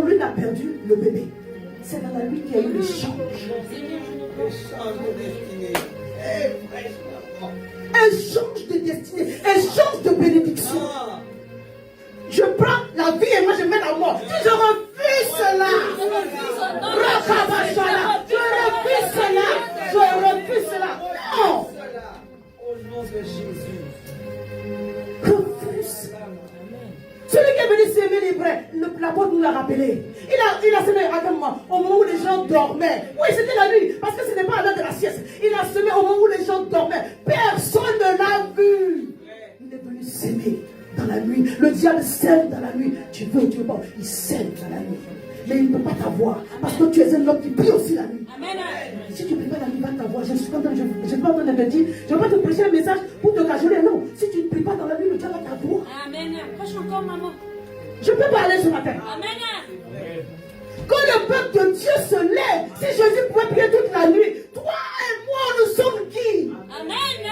l'une a perdu le bébé, c'est dans la nuit qu'il y a eu l'échange. Échange de destinée, échange de bénédiction. Je prends la vie et moi je mets la mort. Si je refuse cela, je refuse cela. Non. Au nom de Jésus. Refuse. Celui qui est venu s'aimer les vrais, l'apôtre nous l'a rappelé. Il a semé avec moi au moment où les gens dormaient. Oui, c'était la nuit, parce que ce n'est pas l'heure de la sieste. Il a semé au moment où les gens dormaient. Personne ne l'a vu. s'aimer dans la nuit. Le diable sème dans la nuit. Tu veux pas, il sème dans la nuit. Mais il ne peut pas t'avoir. Parce que tu es un homme qui prie aussi la nuit. Amen. Si tu ne pries pas la nuit, il va t'avoir. Je ne suis pas en train de te dire, je ne vais pas te prêcher un message pour te cajoler. Non. Si tu ne pries pas dans la nuit, le diable va t'avoir. Amen. Prêche encore, maman. Je peux parler ce matin. Amen. Quand le peuple de Dieu se lève, si Jésus pouvait prier toute la nuit, toi et moi, nous sommes qui? Amen.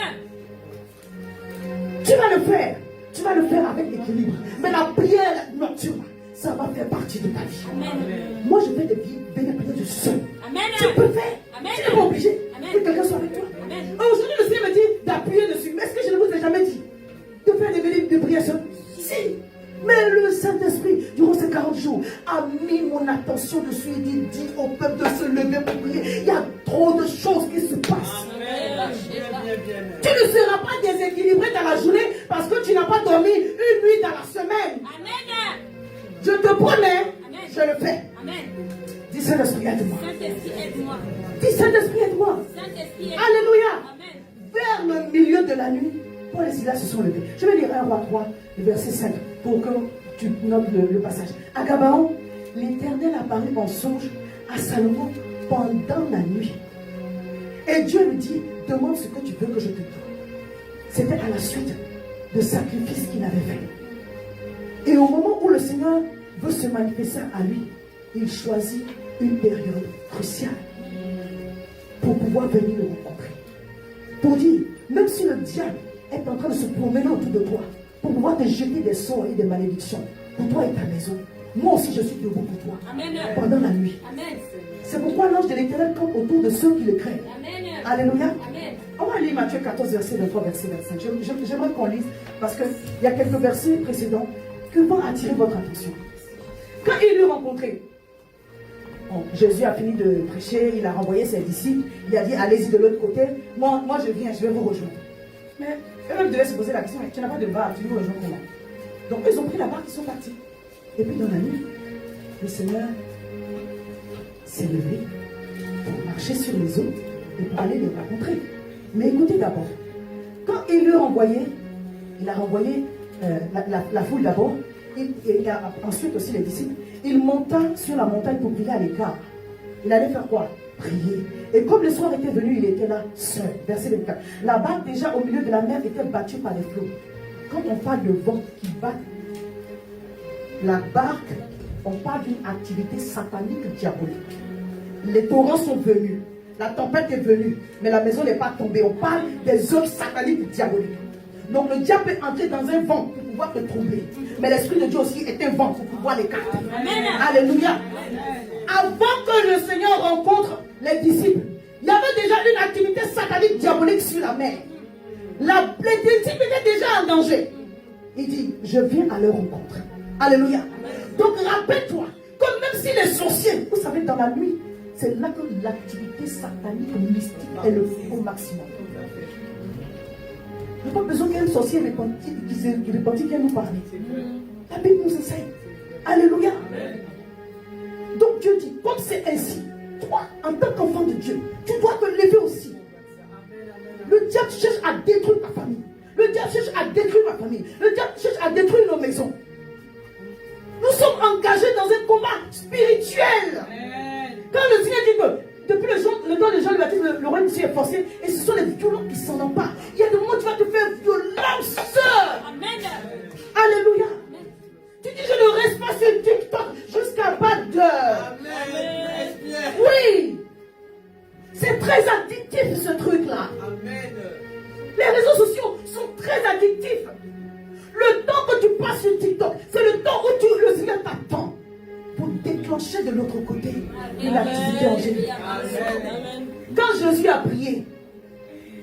Tu vas le faire. Tu vas le faire avec équilibre. Mais la prière nocturne, ça va faire partie de ta vie. Amen. Moi, je fais des prières du seul. Amen. Tu peux faire. Amen. Tu n'es pas obligé Amen. que quelqu'un soit avec toi. Amen. Aujourd'hui, le Seigneur me dit d'appuyer dessus. Mais est-ce que je ne vous ai jamais dit de faire des prières seules? Si. Mais le Saint-Esprit, durant ces 40 jours, a mis mon attention dessus et dit au peuple de se lever pour prier. Il y a trop de choses qui se passent. Tu ne seras pas déséquilibré dans la journée parce que tu n'as pas dormi une nuit dans la semaine. Amen. Je te promets, Amen. je le fais. Amen. Dis Saint-Esprit, aide-moi. Saint-Esprit, aide-moi. Dis Saint-Esprit, aide-moi. Saint-Esprit, aide-moi. Alléluia. Amen. Vers le milieu de la nuit, Paul et Silas se sont levés. Je vais lire 1 Roi 3, verset 5, pour que tu notes le passage. À Gabaon, l'Éternel apparut en songe à Salomon pendant la nuit. Et Dieu lui dit, demande ce que tu veux que je te donne. C'était à la suite de sacrifices qu'il avait fait. Et au moment où le Seigneur veut se manifester à lui, il choisit une période cruciale pour pouvoir venir le rencontrer. Pour dire, même si le diable est en train de se promener autour de toi, pour pouvoir te jeter des sorts et des malédictions, pour toi et ta maison, moi aussi je suis debout pour toi. Amen. Pendant la nuit. Amen. C'est pourquoi l'ange de l'Éternel campe autour de ceux qui le craignent. Amen. Alléluia. Amen. On va lire Matthieu 14, verset 23, verset 25. J'aimerais qu'on lise, parce qu'il y a quelques versets précédents qui vont attirer votre attention. Quand il l'eut rencontré, Jésus a fini de prêcher, il a renvoyé ses disciples, il a dit allez-y de l'autre côté, moi je viens, je vais vous rejoindre. Mais eux devaient se poser la question, tu n'as pas de barque, tu nous rejoins comment? Donc ils ont pris la barque, ils sont partis. Et puis dans la nuit, le Seigneur s'est levé pour marcher sur les eaux et pour aller les rencontrer. Mais écoutez d'abord, quand il l'eut renvoyé, il a renvoyé la foule d'abord, et ensuite aussi les disciples, il monta sur la montagne pour prier à l'écart. Il allait faire quoi? Prier. Et comme le soir était venu, il était là seul. Verset 24. La barque déjà au milieu de la mer était battue par les flots. Quand on parle de vent qui bat la barque, on parle d'une activité satanique diabolique. Les torrents sont venus, la tempête est venue, mais la maison n'est pas tombée. On parle des œuvres sataniques diaboliques. Donc le diable peut entrer dans un vent pour pouvoir te troubler. Mais l'Esprit de Dieu aussi est un vent pour pouvoir l'écarter. Alléluia. Avant que le Seigneur rencontre les disciples, il y avait déjà une activité satanique diabolique sur la mer. Les disciples étaient déjà en danger. Il dit, je viens à leur rencontre. Alléluia. Donc rappelle-toi, comme même si les sorciers, vous savez, dans la nuit, c'est là que l'activité satanique mystique est le au maximum. Il n'y a pas besoin qu'un sorcier repentit vienne nous parler. La Bible nous enseigne. Alléluia. Donc Dieu dit, comme c'est ainsi, toi, en tant qu'enfant de Dieu, tu dois te lever aussi. Le diable cherche à détruire ta famille. Le diable cherche à détruire ma famille. Le diable cherche à détruire nos maisons. Nous sommes engagés dans un combat spirituel. Quand le Seigneur dit que depuis le temps de Jean le Baptiste, le royaume de Dieu est forcé, et ce sont les violents qui s'en emparent. Il y a des moments où tu vas te faire violence. Amen. Alléluia. Tu dis, je ne reste pas sur TikTok jusqu'à pas d'heure. Oui. C'est très addictif ce truc-là. Les réseaux sociaux sont très addictifs. Le temps que tu passes sur TikTok, c'est le temps où le Seigneur t'attend pour déclencher de l'autre côté une activité angélique. Quand Jésus a prié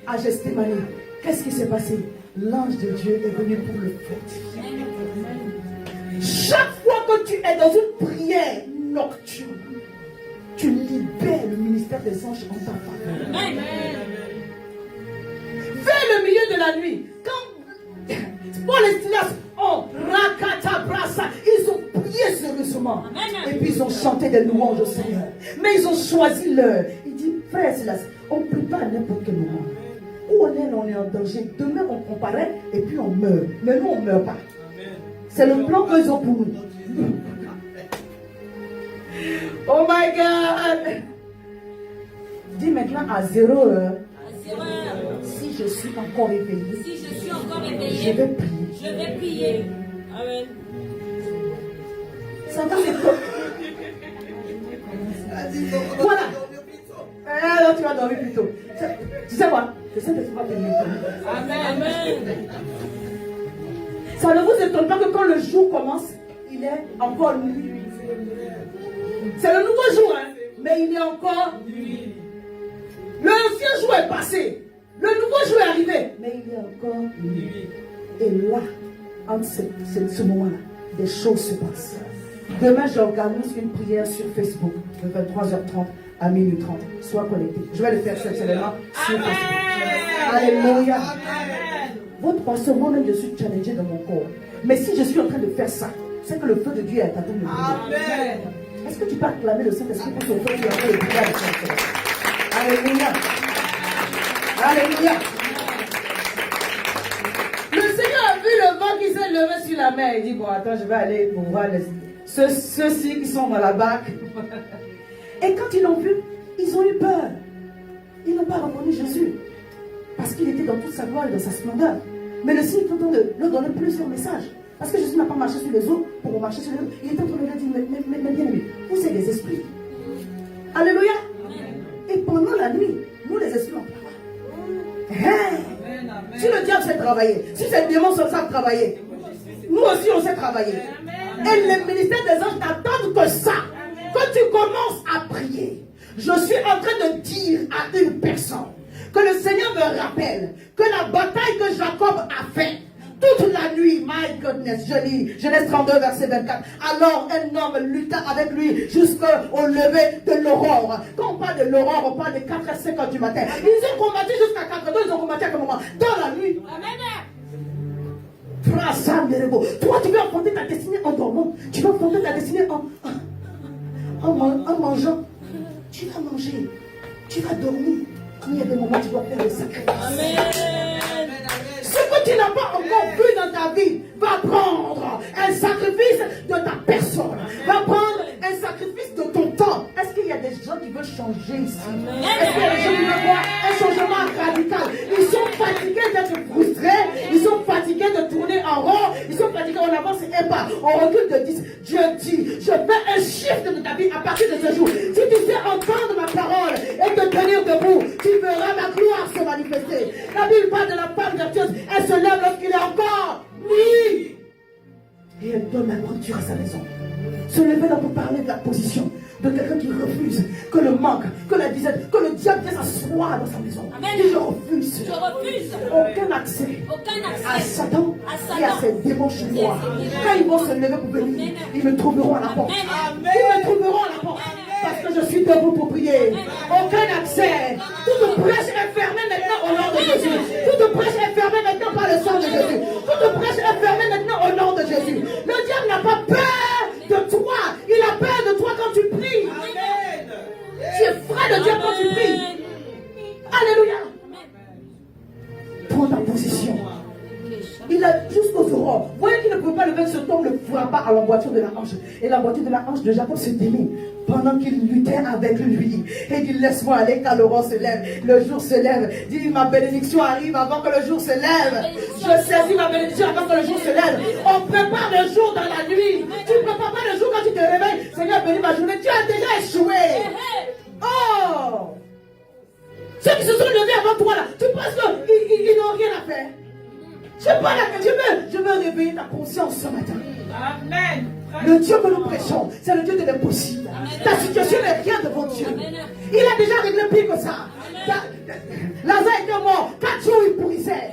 à Gethsémani, qu'est-ce qui s'est passé? L'ange de Dieu est venu pour le fortifier. Chaque fois que tu es dans une prière nocturne, tu libères le ministère des anges en ta faveur. Vers le milieu de la nuit, quand Paul et Silas ils ont prié sérieusement. Et puis ils ont chanté des louanges au Seigneur. Mais ils ont choisi l'heure. Il dit, frère Silas, on ne prie pas à n'importe quel moment. Où on est en danger. Demain on comparaît et puis on meurt. Mais nous, on ne meurt pas. C'est le plan qu'ils ont pour nous. Oh my God! Dis maintenant à 0 heure. Si je suis encore éveillé, je vais prier. Amen. Ça va, c'est quoi? Voilà. Alors tu vas dormir plus tôt. Tu sais quoi? C'est ça que tu vas tenir. Amen. Ça ne vous étonne pas que quand le jour commence, il est encore nuit. C'est le nouveau jour, hein? Mais il est encore nuit. L'ancien jour est passé. Le nouveau jour est arrivé. Mais il est encore nuit. Et là, entre ce moment-là, des choses se passent. Demain, j'organise une prière sur Facebook de 23h30 à minuit 30. Sois connecté. Je vais le faire exceptionnellement sur Facebook. Alléluia. Votre pasteur, moi-même, je suis challengé dans mon corps. Mais si je suis en train de faire ça, c'est que le feu de Dieu est en train de me Amen. Est-ce que tu peux acclamer le Saint-Esprit pour ton feu qui est en train de briller avec ton cœur? Alléluia. Alléluia. Le Seigneur a vu le vent qui s'est levé sur la mer. Il dit, bon, attends, je vais aller pour voir ceux-ci qui sont dans la barque. Et quand ils l'ont vu, ils ont eu peur. Ils n'ont pas reconnu Jésus. Parce qu'il était dans toute sa gloire et dans sa splendeur. Mais le Seigneur est en train de leur donner plusieurs messages. Parce que Jésus n'a pas marché sur les eaux pour marcher sur les eaux. Il est en train de leur dire, mais bien aimé, vous êtes des esprits. Alléluia. Et pendant la nuit, nous les esprits, on travaille. Si le diable sait travailler, si ces démons savent travailler, nous aussi on sait travailler. Et les ministères des anges n'attendent que ça. Quand tu commences à prier, je suis en train de dire à une personne que le Seigneur me rappelle que la bataille que Jacob a faite toute la nuit, my goodness, je lis Genèse 32, verset 24. Alors un homme lutta avec lui jusqu'au lever de l'aurore. Quand on parle de l'aurore, on parle de 4 à 5 heures du matin. Ils ont combattu jusqu'à 4 heures, ils ont combattu à quel moment? Dans la nuit. Toi, tu veux affronter ta destinée en dormant. Tu veux affronter ta destinée en mangeant. Tu vas manger. Tu vas dormir. Quand il y a des moments, tu dois faire des sacrifices. Ce que tu n'as pas encore vu dans ta vie va prendre un sacrifice de ta personne. Va prendre un sacrifice de ton temps. Est-ce qu'il y a des gens qui veulent changer ici? Est-ce qu'il y a des gens qui veulent voir un changement radical? Ils sont fatigués d'être frustrés. Ils sont fatigués de tourner en rond. Ils sont fatigués, on avance un pas. On recule de 10. Dieu dit, je fais un shift de ta vie à partir de ce jour. Si tu sais entendre ma parole et te tenir debout, tu verras ma gloire se manifester. La Bible parle de la femme vertueuse. Elle se lève lorsqu'il est encore nuit. Et elle donne la nourriture à sa maison. Se lever là pour parler de la position de quelqu'un qui refuse que le manque, que la disette, que le diable vienne s'asseoir dans sa maison. Amen. Et je refuse. Aucun accès à Satan et à ses démons chez moi. Quand ils vont se lever pour venir, ils me trouveront à la porte. Ils me trouveront à la porte. Parce que je suis debout pour prier. Aucun accès. Toute brèche est fermée maintenant au nom de Jésus. Toute brèche est fermée maintenant par le sang de Jésus. Toute brèche est fermée maintenant au nom de Jésus. Le diable n'a pas peur de toi. Il a peur de toi quand tu pries. Amen. Tu es frère de Dieu quand tu pries. Alléluia. Prends ta position. Il a jusqu'aux aurores. Voyez qu'il ne pouvait pas lever ce tombe, le frappa à l'emboîture de la hanche. Et l'emboîture de la hanche de Jacob se démit pendant qu'il luttait avec lui. Et dit, laisse-moi aller car l'aurore se lève. Le jour se lève. Dit, ma bénédiction arrive avant que le jour se lève. Je saisis ma bénédiction avant que le jour se lève. On prépare le jour dans la nuit. Tu ne prépares pas le jour quand tu te réveilles. Seigneur, bénis ma journée. Tu as déjà échoué. Oh! Ceux qui se sont levés avant toi là, tu penses qu'ils n'ont rien à faire? Je veux réveiller ta conscience ce matin. Amen. Le Dieu que nous prêchons, c'est le Dieu de l'impossible. Ta situation n'est rien devant Dieu. Il a déjà réglé pire que ça. Lazare était mort. 4 jours, il pourrissait.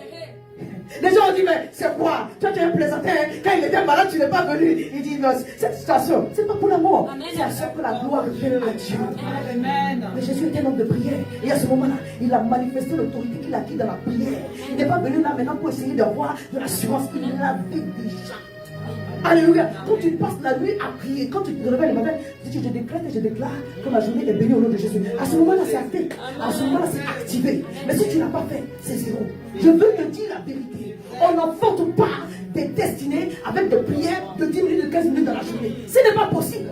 Les gens ont dit, mais c'est quoi? Toi, tu es un plaisantin. Quand il était malade, tu n'es pas venu. Il dit, non, cette situation, c'est pas pour la mort. C'est à ce que la gloire revienne à Dieu. Amen. Mais Jésus était un homme de prière. Et à ce moment-là, il a manifesté l'autorité qu'il a acquis dans la prière. Il n'est pas venu là maintenant pour essayer de voir de l'assurance. Il l'avait déjà. Alléluia. Quand tu passes la nuit à prier, quand tu te réveilles le matin, tu te déclares et je déclare que ma journée est bénie au nom de Jésus. À ce moment-là, c'est acté. À ce moment-là, c'est activé. Mais si tu n'as pas fait, c'est zéro. Je veux te dire la vérité. On n'enfante pas des destinées avec des prières de 10 minutes, de 15 minutes dans la journée. Ce n'est pas possible.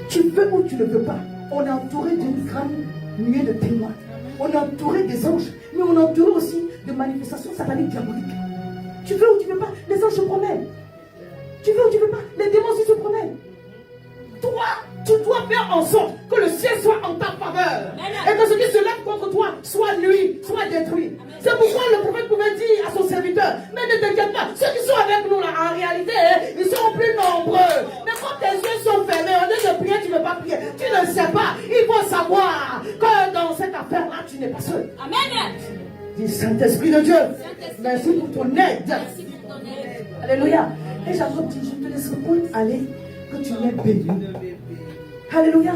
Tu veux ou tu ne veux pas. On est entouré d'une grande nuée de témoins. On est entouré des anges, mais on est entouré aussi de manifestations sataniques diaboliques. Tu veux ou tu ne veux pas, les anges se promènent. Tu veux ou tu ne veux pas, les démons aussi se promènent. Toi, tu dois faire en sorte que le ciel soit en ta faveur. Et que ce qui se lève contre toi soit nuit, soit détruit. C'est pourquoi le prophète pouvait dire à son serviteur, mais ne t'inquiète pas, ceux qui sont avec nous là, en réalité, ils seront plus nombreux. Mais quand tes yeux sont fermés, au lieu de prier, tu ne veux pas prier. Tu ne sais pas. Il faut savoir que dans cette affaire-là, tu n'es pas seul. Amen. Dis Saint-Esprit de Dieu, merci pour ton aide. Merci pour ton aide. Alléluia. Et Jacob dit, je ne te laisserai point aller que tu m'aies béni. Alléluia.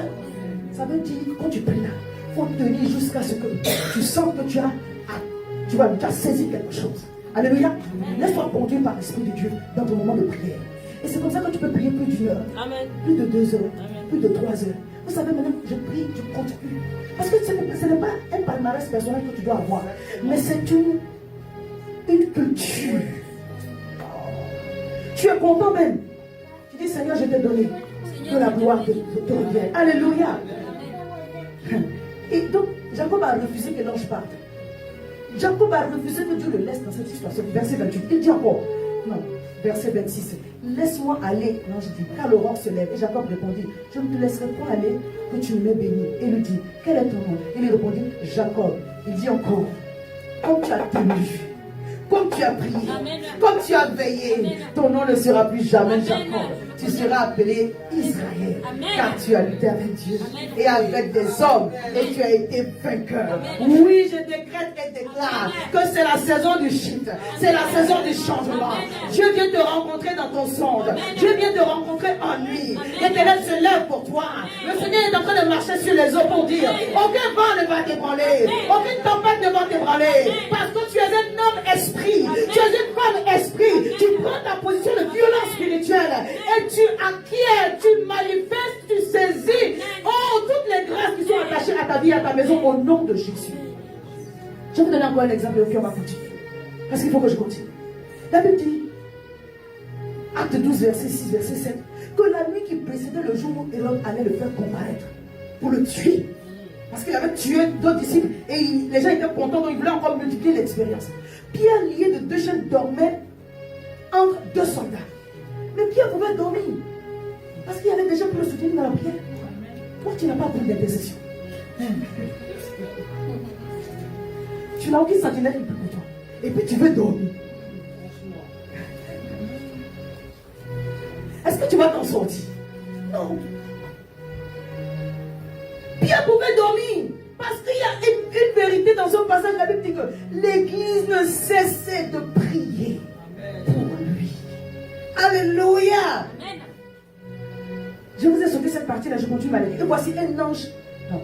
Ça veut dire que quand tu pries là, il faut tenir jusqu'à ce que tu sens que tu as saisi quelque chose. Alléluia. Laisse-toi conduire par l'Esprit de Dieu dans ton moment de prière. Et c'est comme ça que tu peux prier plus d'une heure, plus de 2 heures, plus de 3 heures. Vous savez, maintenant, je prie, je continue. Parce que ce n'est pas un palmarès personnel que tu dois avoir, mais c'est une culture. Tu es content même. Tu dis, Seigneur, je t'ai donné. Que la gloire te revienne. Alléluia. Et donc, Jacob a refusé que l'ange parte. Jacob a refusé que Dieu le laisse dans cette situation. Verset 28. Il dit encore, non, verset 26. Laisse-moi aller. L'ange dit, car le vent se lève. Et Jacob répondit, je ne te laisserai pas aller que tu m'aies béni. Et lui dit, quel est ton nom? Il lui répondit, Jacob. Il dit encore, comme tu as tenu, comme tu as prié, comme tu as veillé, ton nom ne sera plus jamais Jacob. Tu seras appelé Israël, car tu as lutté avec Dieu et avec des hommes et tu as été vainqueur. Oui, je décrète et déclare que c'est la saison du shift, c'est la saison du changement. Dieu vient te rencontrer dans ton sonde, Dieu vient te rencontrer en nuit. L'Éternel se lève pour toi. Le Seigneur est en train de marcher sur les eaux pour dire, aucun vent ne va t'ébranler, aucune tempête ne va t'ébranler, parce que tu es un homme esprit, tu es une femme esprit, tu prends ta position de violence spirituelle et tu acquiers, tu manifestes, tu saisis toutes les grâces qui sont attachées à ta vie, à ta maison, au nom de Jésus. Je vais vous donner encore un exemple et puis on va continuer. Parce qu'il faut que je continue. La Bible dit, acte 12, verset 6, verset 7, que la nuit qui précédait le jour où Hérode allait le faire comparaître pour le tuer. Parce qu'il avait tué d'autres disciples et les gens étaient contents, donc ils voulaient encore multiplier l'expérience. Pierre, lié de 2 chaînes, dormait entre 2 soldats. Mais Pierre pouvait dormir. Parce qu'il y avait des gens pour le soutenir dans la prière. Toi, tu n'as pas pris d'intercession. Tu n'as aucune sentinelle qui prie pour toi. Et puis tu veux dormir. Est-ce que tu vas t'en sortir? Non. Pierre pouvait dormir. Parce qu'il y a une vérité dans ce passage. La Bible dit que l'Église ne cessait de prier pour lui. Alléluia. Amen. Je vous ai sauté cette partie-là, je continue à lire. Et voici un ange. Non.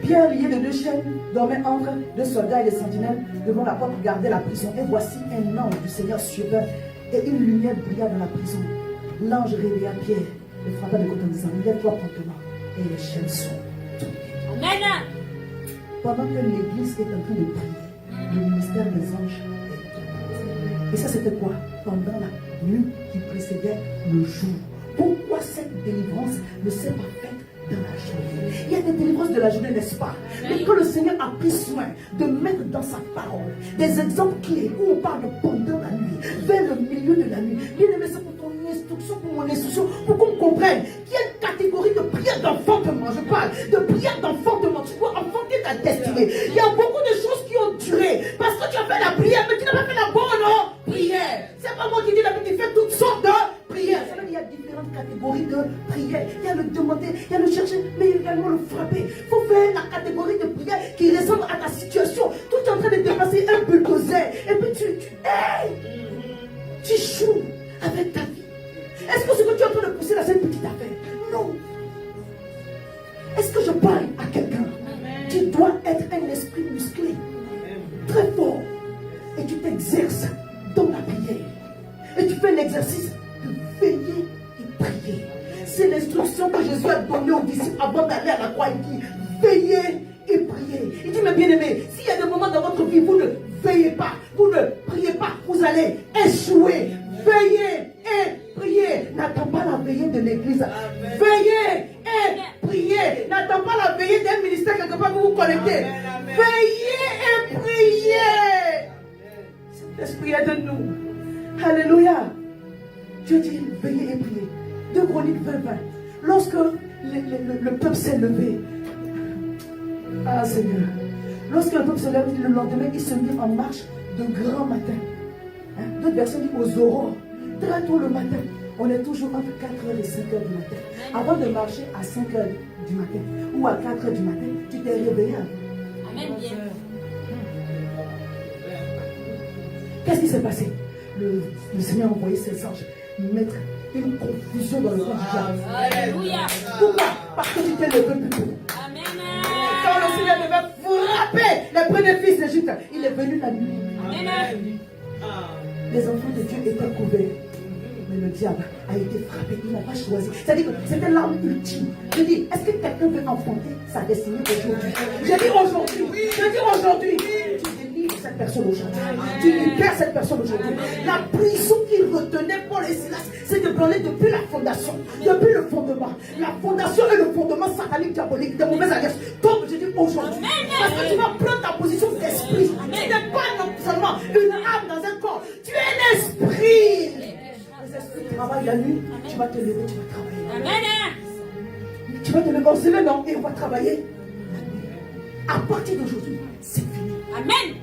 Pierre, lié de 2 chaînes, dormait entre 2 soldats et des sentinelles devant la porte, gardait la prison. Et voici un ange du Seigneur survint et une lumière brilla dans la prison. L'ange réveilla Pierre, le frappa de côté en disant, lève-toi promptement. Et les chaînes sont tombées. Amen. Pendant que l'Église est en train de prier, le ministère des anges est tombé. Et ça, c'était quoi? Pendant la nuit qui précédait le jour. Pourquoi cette délivrance ne s'est pas faite dans la journée? Il y a des délivrances de la journée, n'est-ce pas? Mais que le Seigneur a pris soin de mettre dans sa parole des exemples clés où on parle de pendant la nuit, vers le milieu de la nuit. Bien aimé, c'est pour ton instruction, pour mon instruction, pour qu'on comprenne qu'il y a une catégorie de prière d'enfantement. Je parle de prière d'enfantement. Tu dois enfanter ta destinée. Il y a beaucoup de choses qui ont duré parce que tu as fait la prière, mais tu n'as pas fait la bonne prière. C'est pas moi qui dis la Bible, il fait toutes sortes de prières. Il y a différentes catégories de prières. Il y a le demander, il y a le chercher, mais également le frapper. Il faut faire la catégorie de prière qui ressemble à ta situation. Tout est en train de dépasser un bulldozer. Et puis tu joues avec ta vie. Est-ce que ce que tu es en train de pousser là, c'est une petite affaire? Non. Est-ce que je parle à quelqu'un? Tu dois être un esprit musclé, très fort. Et tu t'exerces dans la prière. Et tu fais l'exercice de veiller et prier. C'est l'instruction que Jésus a donnée aux disciples avant d'aller à la croix. Il dit, veillez et priez. Il dit, mais bien aimé, s'il y a des moments dans votre vie, vous ne veillez pas, vous ne allez échouer. Veillez et priez. N'attends pas la veillée de l'église. Veillez et priez. N'attends pas la veillée d'un ministère quelque part pour vous connecter. Veillez et priez. L'Esprit aide-nous. Alléluia. Dieu dit veillez et priez. 2 Chroniques 20. Lorsque le peuple s'est levé. Ah Seigneur. Lorsque le peuple s'est levé le lendemain, il se mit en marche de grand matin. D'autres personnes disent aux aurores. Très tôt le matin. On est toujours entre 4h et 5h du matin. Avant de marcher à 5h du matin ou à 4h du matin, tu t'es réveillé. Amen. Bien. Qu'est-ce qui s'est passé? Le Seigneur a envoyé ses anges mettre une confusion dans le camp du diable. Alléluia. Pourquoi? Parce que tu t'es levé plus tôt. Amen. Quand le Seigneur devait frapper les premiers fils d'Égypte, il est venu la nuit. Amen. Les enfants de Dieu étaient couverts. Mais le diable a été frappé. Il n'a pas choisi. C'est-à-dire que c'était l'arme ultime. Je dis, est-ce que quelqu'un veut enfanter sa destinée aujourd'hui? J'ai dit aujourd'hui. Tu délivres cette personne aujourd'hui. Tu libères cette personne aujourd'hui. La prison qu'il retenait Paul et Silas, c'est de branler depuis la fondation, depuis le fondement. La fondation et le fondement satanique, diabolique, des mauvaises alliances. Donc je dis aujourd'hui, parce que tu vas prendre ta position d'esprit. Tu n'es pas non seulement une âme dans un corps, tu es l'esprit. Les esprits travaillent la nuit, tu vas te lever, tu vas travailler. Amen. Tu vas te lever, on se lève, non, et on va travailler. À partir d'aujourd'hui, c'est fini. Amen.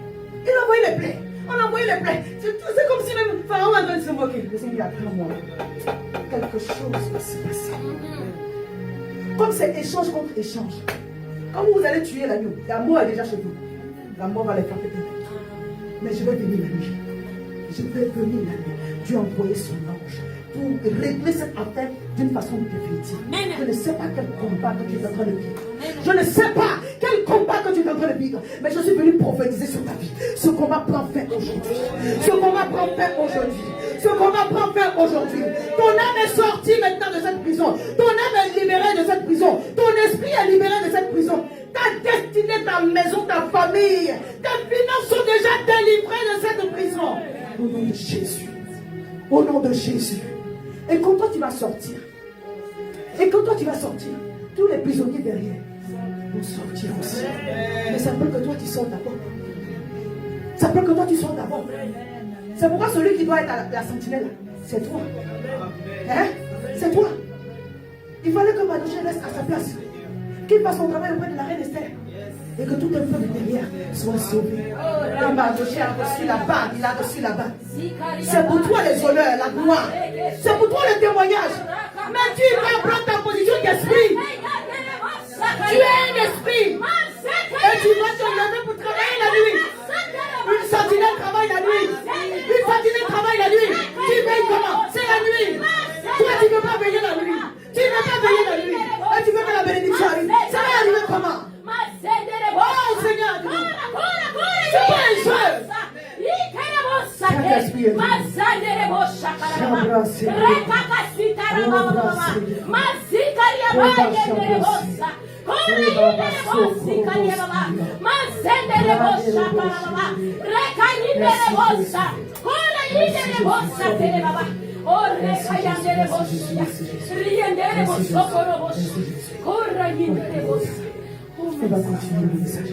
Il a envoyé les plaies. On a envoyé les plaies. C'est comme si même Pharaon a de se moquer. Le Seigneur attend moi. Quelque chose va se passer. Comme c'est échange contre échange. Quand vous allez tuer l'agneau, la mort est déjà chez vous. La mort va les frapper. Mais je vais venir la nuit. Je vais venir la nuit. Dieu a envoyé son ange pour régler cette affaire d'une façon définitive. Je ne sais pas quel combat que tu es en train de vivre. Je ne sais pas quel combat que tu es en train de vivre. Mais je suis venu prophétiser sur ta vie. Ce combat prend fin aujourd'hui. Ce combat prend fin aujourd'hui. Ce combat prend fin aujourd'hui. Ton âme est sortie maintenant de cette prison. Ton âme est libérée de cette prison. Ton esprit est libéré de cette prison. Ta destinée, ta maison, ta famille, tes finances sont déjà délivrées de cette prison. Au nom de Jésus. Au nom de Jésus. Et quand toi tu vas sortir, tous les prisonniers derrière vont sortir aussi. Mais ça peut que toi tu sortes d'abord. Ça peut que toi tu sortes d'abord. C'est pourquoi celui qui doit être à la sentinelle, c'est toi. Hein? C'est toi. Il fallait que Mardochée reste à sa place. Qu'il fasse son travail auprès de la reine Esther. Et que tout un peuple derrière soit sauvé. Et Mardochée a reçu la bague, il a reçu la bague. C'est pour toi les honneurs, la gloire. C'est pour toi le témoignage. Mais tu vas prendre ta position d'esprit. Tu es un esprit. Et tu vas te lever pour travailler la nuit. Une sentinelle travaille la nuit. Une sentinelle travaille la nuit. Tu veilles comment? C'est la nuit. Toi tu ne veux pas veiller la nuit. Tu ne veux pas veiller la nuit. Et tu veux que la bénédiction arrive. Ça va arriver comment? Oh Seigneur, c'est pas un jeu. On va continuer le message.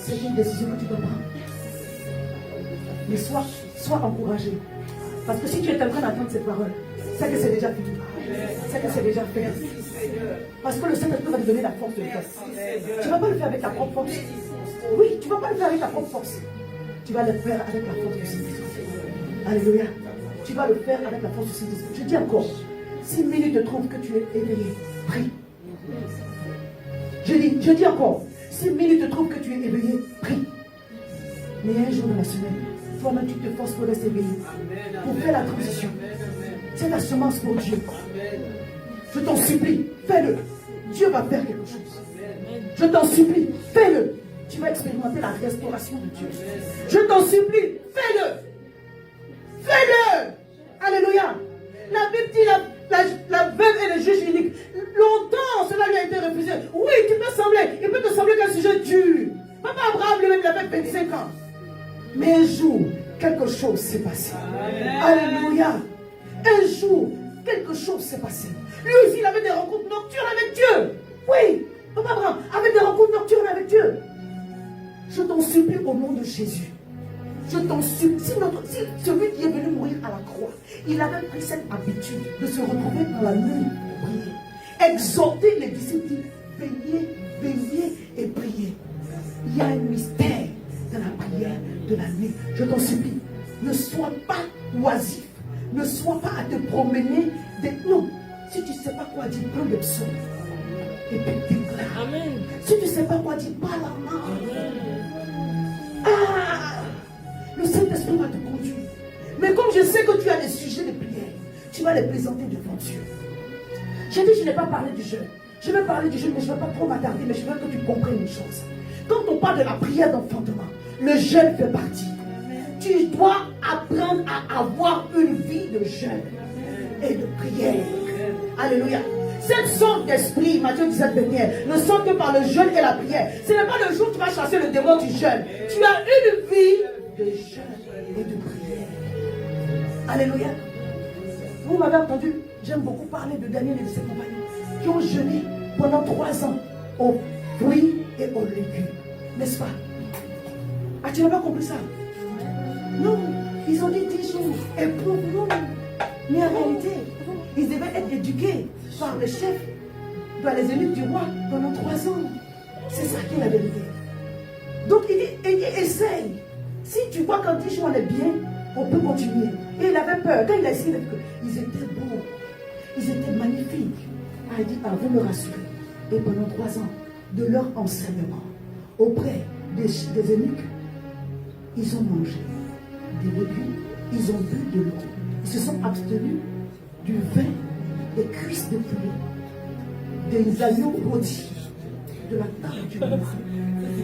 C'est une décision que tu dois prendre. Mais sois encouragé. Parce que si tu es en train d'entendre cette parole, c'est que c'est déjà fini. C'est que c'est déjà fait. Parce que le Saint-Esprit va te donner la force de le faire. Tu ne vas pas le faire avec ta propre force. Oui, tu ne vas pas le faire avec ta propre force. Tu vas le faire avec la force du Saint-Esprit. Alléluia. Tu vas le faire avec la force du Saint-Esprit. Je dis encore, si minutes te trouvent que tu es éveillé, prie. Je dis encore, si minutes te trouvent que tu es éveillé, prie. Mais un jour de la semaine, toi-même tu te forces pour rester éveillé. Pour faire la transition. C'est la semence pour Dieu. Je t'en supplie, fais-le. Dieu va faire quelque chose. Je t'en supplie, fais-le. Tu vas expérimenter la restauration de Dieu. Je t'en supplie, fais-le. Fais-le. Alléluia. La Bible dit la veuve et le juge unique. Longtemps, cela lui a été refusé. Oui, il peut te sembler qu'un sujet dur. Papa Abraham lui-même, il avait 25 ans. Mais un jour, quelque chose s'est passé. Alléluia. Un jour, quelque chose s'est passé. Lui aussi, il avait des rencontres nocturnes avec Dieu. Oui, Papa Abraham avait des rencontres nocturnes avec Dieu. Je t'en supplie au nom de Jésus. Je t'en supplie. Si celui qui est venu mourir à la croix, il avait pris cette habitude de se retrouver dans la nuit pour prier. Exhorter les disciples, veillez, veillez et priez. Il y a un mystère dans la prière de la nuit. Je t'en supplie. Ne sois pas oisif. Ne sois pas à te promener. Non. Si tu ne sais pas quoi dire, prends le psaume. Et puis déclare. Amen. Si tu ne sais pas quoi dire, parle en langue. Ah, le Saint-Esprit va te conduire. Mais comme je sais que tu as des sujets de prière, tu vas les présenter devant Dieu. J'ai dit, je n'ai pas parlé du jeûne. Je vais parler du jeûne, mais je ne vais pas trop m'attarder, mais je veux que tu comprennes une chose. Quand on parle de la prière d'enfantement, le jeûne fait partie. Tu dois apprendre à avoir une vie de jeûne et de prière. Alléluia. Cette sorte d'esprit, Matthieu 17, 21, ne sort que par le jeûne et la prière. Ce n'est pas le jour où tu vas chasser le démon du jeûne. Tu as une vie de jeûne et de prière. Alléluia. Vous m'avez entendu, j'aime beaucoup parler de Daniel et de ses compagnons qui ont jeûné pendant 3 ans aux fruits et aux légumes. N'est-ce pas? Ah, tu n'as pas compris ça? Non, ils ont dit 10 jours. Et pour nous, mais en réalité, ils devaient être éduqués par le chef, par les élites du roi pendant 3 ans. C'est ça qui est la vérité. Donc il dit, essaye. Si tu vois qu'en 10 jours on est bien, on peut continuer. Et il avait peur. Quand il a essayé de... Ils étaient beaux. Ils étaient magnifiques. Ah, il dit, ah, vous me rassurez. Et pendant 3 ans, de leur enseignement, auprès des eunuques, ils ont mangé des légumes, ils ont bu de l'eau. Ils se sont abstenus du vin, des cuisses de poulet, des agneaux rôtis, de la table du roi.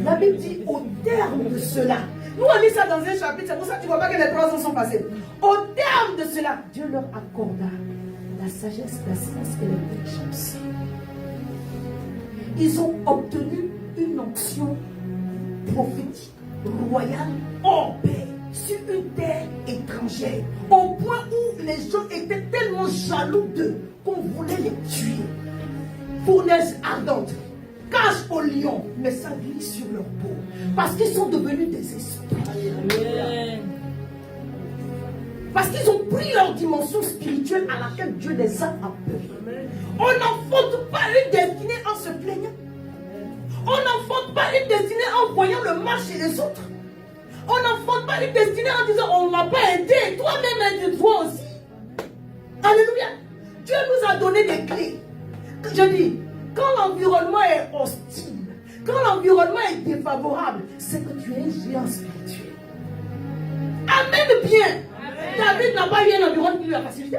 La Bible dit au terme de cela. Nous on lit ça dans un chapitre, c'est pour ça que tu ne vois pas que les 3 ans sont passés. Au terme de cela, Dieu leur accorda la sagesse, la science et l'intelligence. Ils ont obtenu une onction prophétique, royale, en paix, sur une terre étrangère, au point où les gens étaient tellement jaloux d'eux qu'on voulait les tuer. Fournaise ardente, cage au lion, mais ça glisse sur leur peau, parce qu'ils sont devenus des esprits. Amen. Parce qu'ils ont pris leur dimension spirituelle à laquelle Dieu les a appelés. On n'enfante pas une destinée en se plaignant. On n'enfante pas une destinée en voyant le mal chez les autres. On n'enfante pas une destinée en disant on ne m'a pas aidé. Toi-même aide-toi aussi. Alléluia. Dieu nous a donné des clés. Je dis, quand l'environnement est hostile, quand l'environnement est défavorable, c'est que tu es un géant spirituel. Amen bien. David n'a pas eu un environnement qui lui a facilité.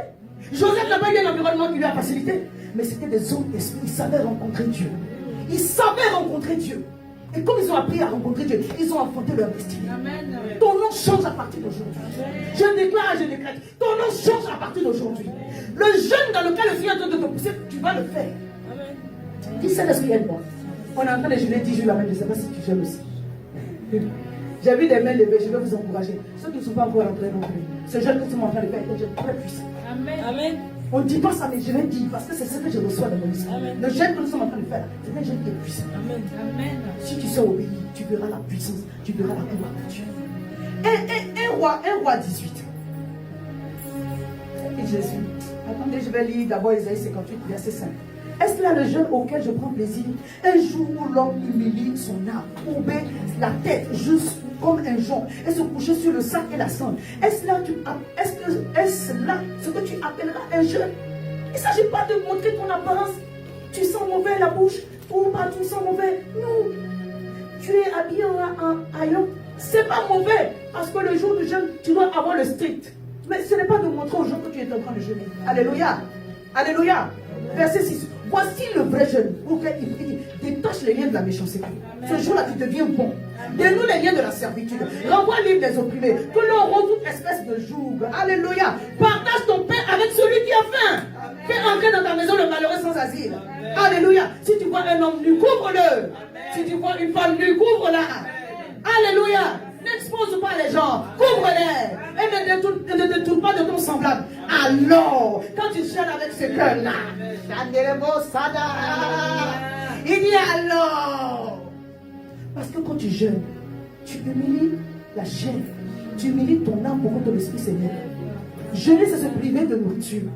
Joseph n'a pas eu un environnement qui lui a facilité. Mais c'était des hommes d'esprit. Ils savaient rencontrer Dieu. Ils savaient rencontrer Dieu. Et comme ils ont appris à rencontrer Dieu, ils ont enfanté leur destinée. Amen. Ton nom change à partir d'aujourd'hui. Je déclare et je décrète. Ton nom change à partir d'aujourd'hui. Le jeûne dans lequel le Seigneur est en train de te pousser, tu vas le faire. Dis Saint-Esprit, aide-moi. On est en train de jeûner 10 jours la même. Je ne sais pas si tu jeûnes aussi. J'ai vu des mains levées, je vais vous encourager. Ceux qui ne sont pas encore entrés non plus. Ce jeûne que tu m'es en train de faire est un jeûne très puissant. Amen. Amen. On ne dit pas ça, mais je vais dire parce que c'est ce que je reçois dans mon esprit. Amen. Le jeûne que nous sommes en train de faire, c'est un jeûne qui est puissant. Amen. Amen. Si tu sais obéir, tu verras la puissance, tu verras la gloire de Dieu. Un roi 18. Et Jésus. Attendez, je vais lire d'abord Isaïe 58, verset 5. Est-ce là le jeûne auquel je prends plaisir? Un jour où l'homme humilie son âme, courbait la tête juste comme un jonc et se coucher sur le sac et la cendre. Est-ce là ce que tu appelleras un jeûne? Il ne s'agit pas de montrer ton apparence. Tu sens mauvais la bouche ou pas tu sens mauvais. Non. Tu es habillé en haillon. C'est pas mauvais parce que le jour du jeûne, tu dois avoir le strict. Mais ce n'est pas de montrer aux gens que tu es en train de jeûner. Alléluia. Alléluia. Verset 6. Voici le vrai jeûne. Il dit, détache les liens de la méchanceté. Ce jour-là, tu deviens bon. Dénoue les liens de la servitude. Renvoie libre les opprimés. Que l'on rend toute espèce de joug. Alléluia. Partage ton pain avec celui qui a faim. Fais entrer dans ta maison le malheureux sans asile. Alléluia. Si tu vois un homme nu, couvre-le. Si tu vois une femme nue, couvre-la. Alléluia. N'est-ce N'expose pas les gens. Couvre-les. Et ne détourne pas de ton semblable. Alors, quand tu jeûnes avec ce cœur-là, il dit alors. Parce que quand tu jeûnes, tu humilies la chair. Tu humilies ton âme pour que ton esprit s'élève. Jeûner, c'est se priver de nourriture.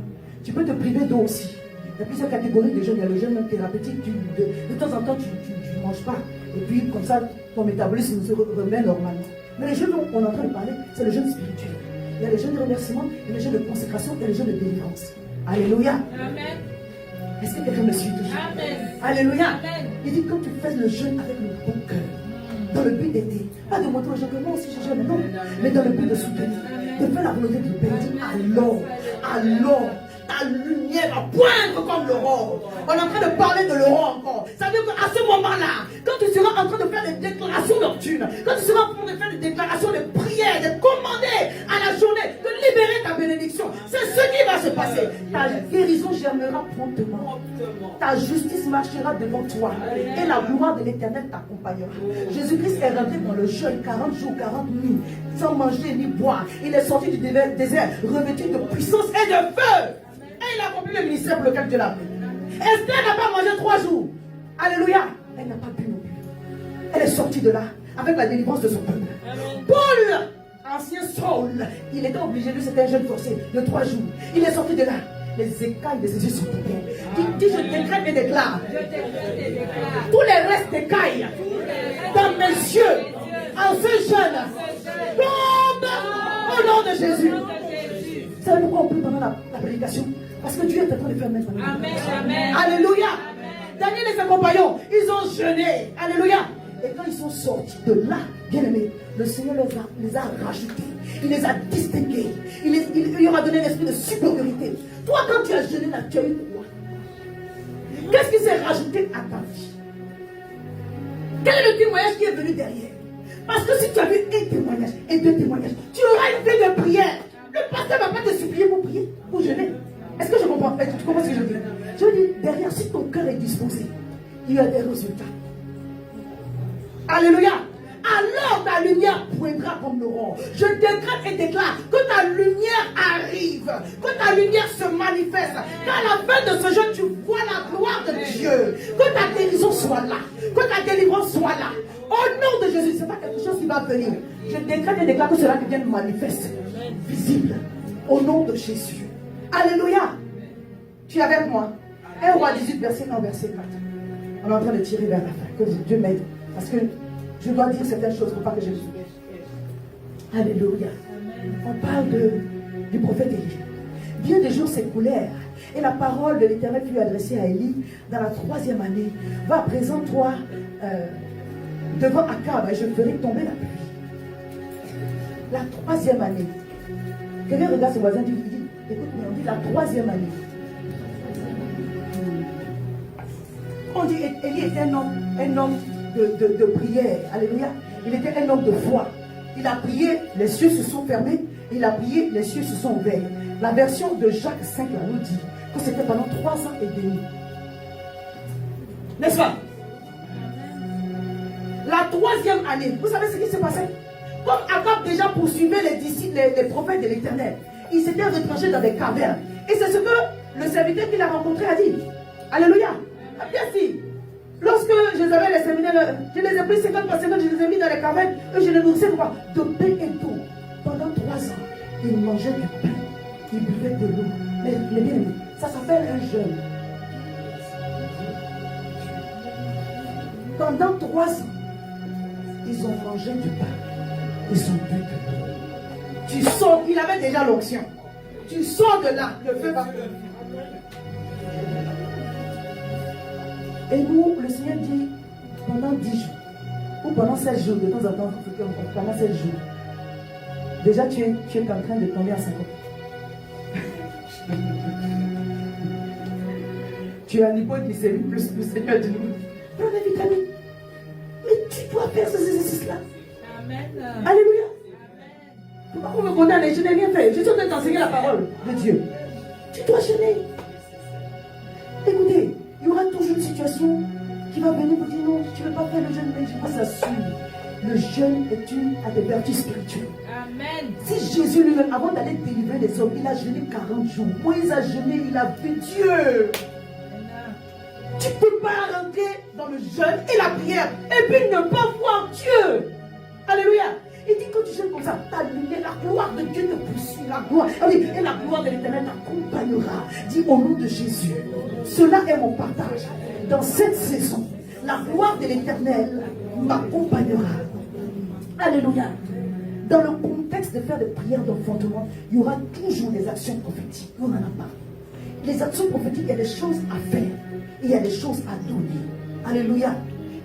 Tu peux te priver d'eau aussi. Il y a plusieurs catégories de jeûne. Il y a le jeûne thérapeutique. De temps en temps, tu ne manges pas. Et puis, comme ça, ton métabolisme se remet normalement. Mais le jeûne dont on est en train de parler, c'est le jeûne spirituel. Il y a le jeûne de remerciement, il y a le jeûne de consécration, il y a le jeûne de délivrance. Alléluia. Amen. Est-ce que quelqu'un me suit toujours? Amen. Alléluia. Amen. Il dit quand tu fais le jeûne avec le bon cœur, dans le but d'aider, pas de montrer aux gens que moi aussi je jeûne, non, mais dans le but de soutenir, de faire la volonté du Père. Il dit alors, ta lumière va poindre comme l'aurore. On est en train de parler de l'aurore encore. Ça veut dire qu'à ce moment-là, quand tu seras en train de faire des déclarations nocturnes, quand tu seras en train de faire des déclarations de prière, de commander à la journée, de libérer ta bénédiction, c'est ce qui va se passer. Ta guérison germera promptement. Ta justice marchera devant toi. Et la gloire de l'Éternel t'accompagnera. Jésus-Christ est rentré dans le jeûne 40 jours, 40 nuits, sans manger ni boire. Il est sorti du désert, revêtu de puissance et de feu. Et il a accompli le ministère pour lequel Dieu l'a appelé. Esther n'a pas mangé 3 jours. Alléluia. Elle n'a pas bu non plus. Elle est sortie de là avec la délivrance de son peuple. Paul, ancien Saul, il était obligé, lui c'était un jeûne forcé de 3 jours. Il est sorti de là. Les écailles de ses yeux sont tombées. Il dit, je décrète et déclare. Tous les restes d'écailles dans mes yeux, en ce jeûne, tombent au nom de Jésus. Vous savez pourquoi on peut pendant la prédication? Parce que Dieu est en train de faire mettre. Amen. Amen. Alléluia. Daniel et ses compagnons, ils ont jeûné. Alléluia. Et quand ils sont sortis de là, bien aimés, le Seigneur les a rajoutés. Il les a distingués. Il leur a donné l'esprit de supériorité. Toi, quand tu as jeûné là, tu as eu quoi? Qu'est-ce qui s'est rajouté à ta vie? Quel est le témoignage qui est venu derrière? Parce que si tu as vu un témoignage et 2 témoignages, tu auras une vie de prière. Le pasteur ne va pas te supplier pour prier, pour jeûner. Est-ce que je comprends? Tu comprends ce que je dis? Je veux dire, derrière, si ton cœur est disposé, il y a des résultats. Alléluia. Alors ta lumière poindra comme l'aurore. Je décrète et déclare que ta lumière arrive, que ta lumière se manifeste, qu'à la fin de ce jeûne, tu vois la gloire de Dieu, que ta guérison soit là, que ta délivrance soit là. Au nom de Jésus, ce n'est pas quelque chose qui va venir. Je décrète et déclare que cela devienne manifeste, visible, au nom de Jésus. Alléluia. Tu es avec moi? 1 Roi 18, verset 1, verset 4. On est en train de tirer vers la fin. Que Dieu m'aide. Parce que je dois dire certaines choses pour pas que je me souvienne. Alléluia. On parle du prophète Élie. Bien des jours s'écoulèrent et la parole de l'Éternel fut adressée à Élie dans la 3e année. Va à présent, toi, devant Akab, et je ferai tomber la pluie. La 3e année. Quelqu'un regarde ses voisins et dit, écoute, on dit la 3e année. On dit, Élie était un homme de prière. Alléluia. Il était un homme de foi. Il a prié, les cieux se sont fermés. Il a prié, les cieux se sont ouverts. La version de Jacques 5 là, nous dit que c'était pendant 3 ans et demi. N'est-ce pas? La 3e année, vous savez ce qui s'est passé? Comme Akab déjà poursuivait les disciples, les prophètes de l'Éternel, ils s'étaient retranchés dans des cavernes. Et c'est ce que le serviteur qu'il a rencontré a dit. Alléluia. Bien si. Lorsque je les avais les séminaires, je les ai pris 50 par 50, je les ai mis dans les cavernes et je les nourrissais quoi? De pain et d'eau. Pendant 3 ans, ils mangeaient du pain, ils buvaient de l'eau. Mais les bien-aimés, ça s'appelle un jeûne. Pendant 3 ans, ils ont mangé du pain, ils ont bu de l'eau. Tu sors, il avait déjà l'onction. Tu sors de là, le feu va. Et nous, le Seigneur dit, pendant 10 jours, ou pendant 16 jours, de temps en temps, pendant 16 jours, déjà tu es en train de tomber à 50. Tu as l'hypoglycémie plus le Seigneur dit, prends des vitamines. Mais tu dois faire ces exercices-là. Amen. Alléluia. Pourquoi vous me condamnez? Je n'ai rien fait. Je suis en train de t'enseigner la parole de Dieu. Tu dois jeûner. Écoutez, il y aura toujours une situation qui va venir vous dire non, tu ne veux pas faire le jeûne, mais je vois ça suit. Le jeûne est une des vertus spirituelles. Amen. Si Jésus lui-même, avant d'aller délivrer les hommes, il a jeûné 40 jours. Moïse a jeûné, il a vu Dieu. Tu ne peux pas rentrer dans le jeûne et la prière et puis ne pas voir Dieu. Alléluia. Il dit quand tu jeûnes comme ça, ta lumière, la gloire de Dieu te poursuit. La gloire, et la gloire de l'Éternel t'accompagnera. Dis au nom de Jésus. Cela est mon partage. Dans cette saison, la gloire de l'Éternel m'accompagnera. Alléluia. Dans le contexte de faire des prières d'enfantement, il y aura toujours des actions prophétiques. On n'en a pas. Les actions prophétiques, il y a des choses à faire. Et il y a des choses à donner. Alléluia.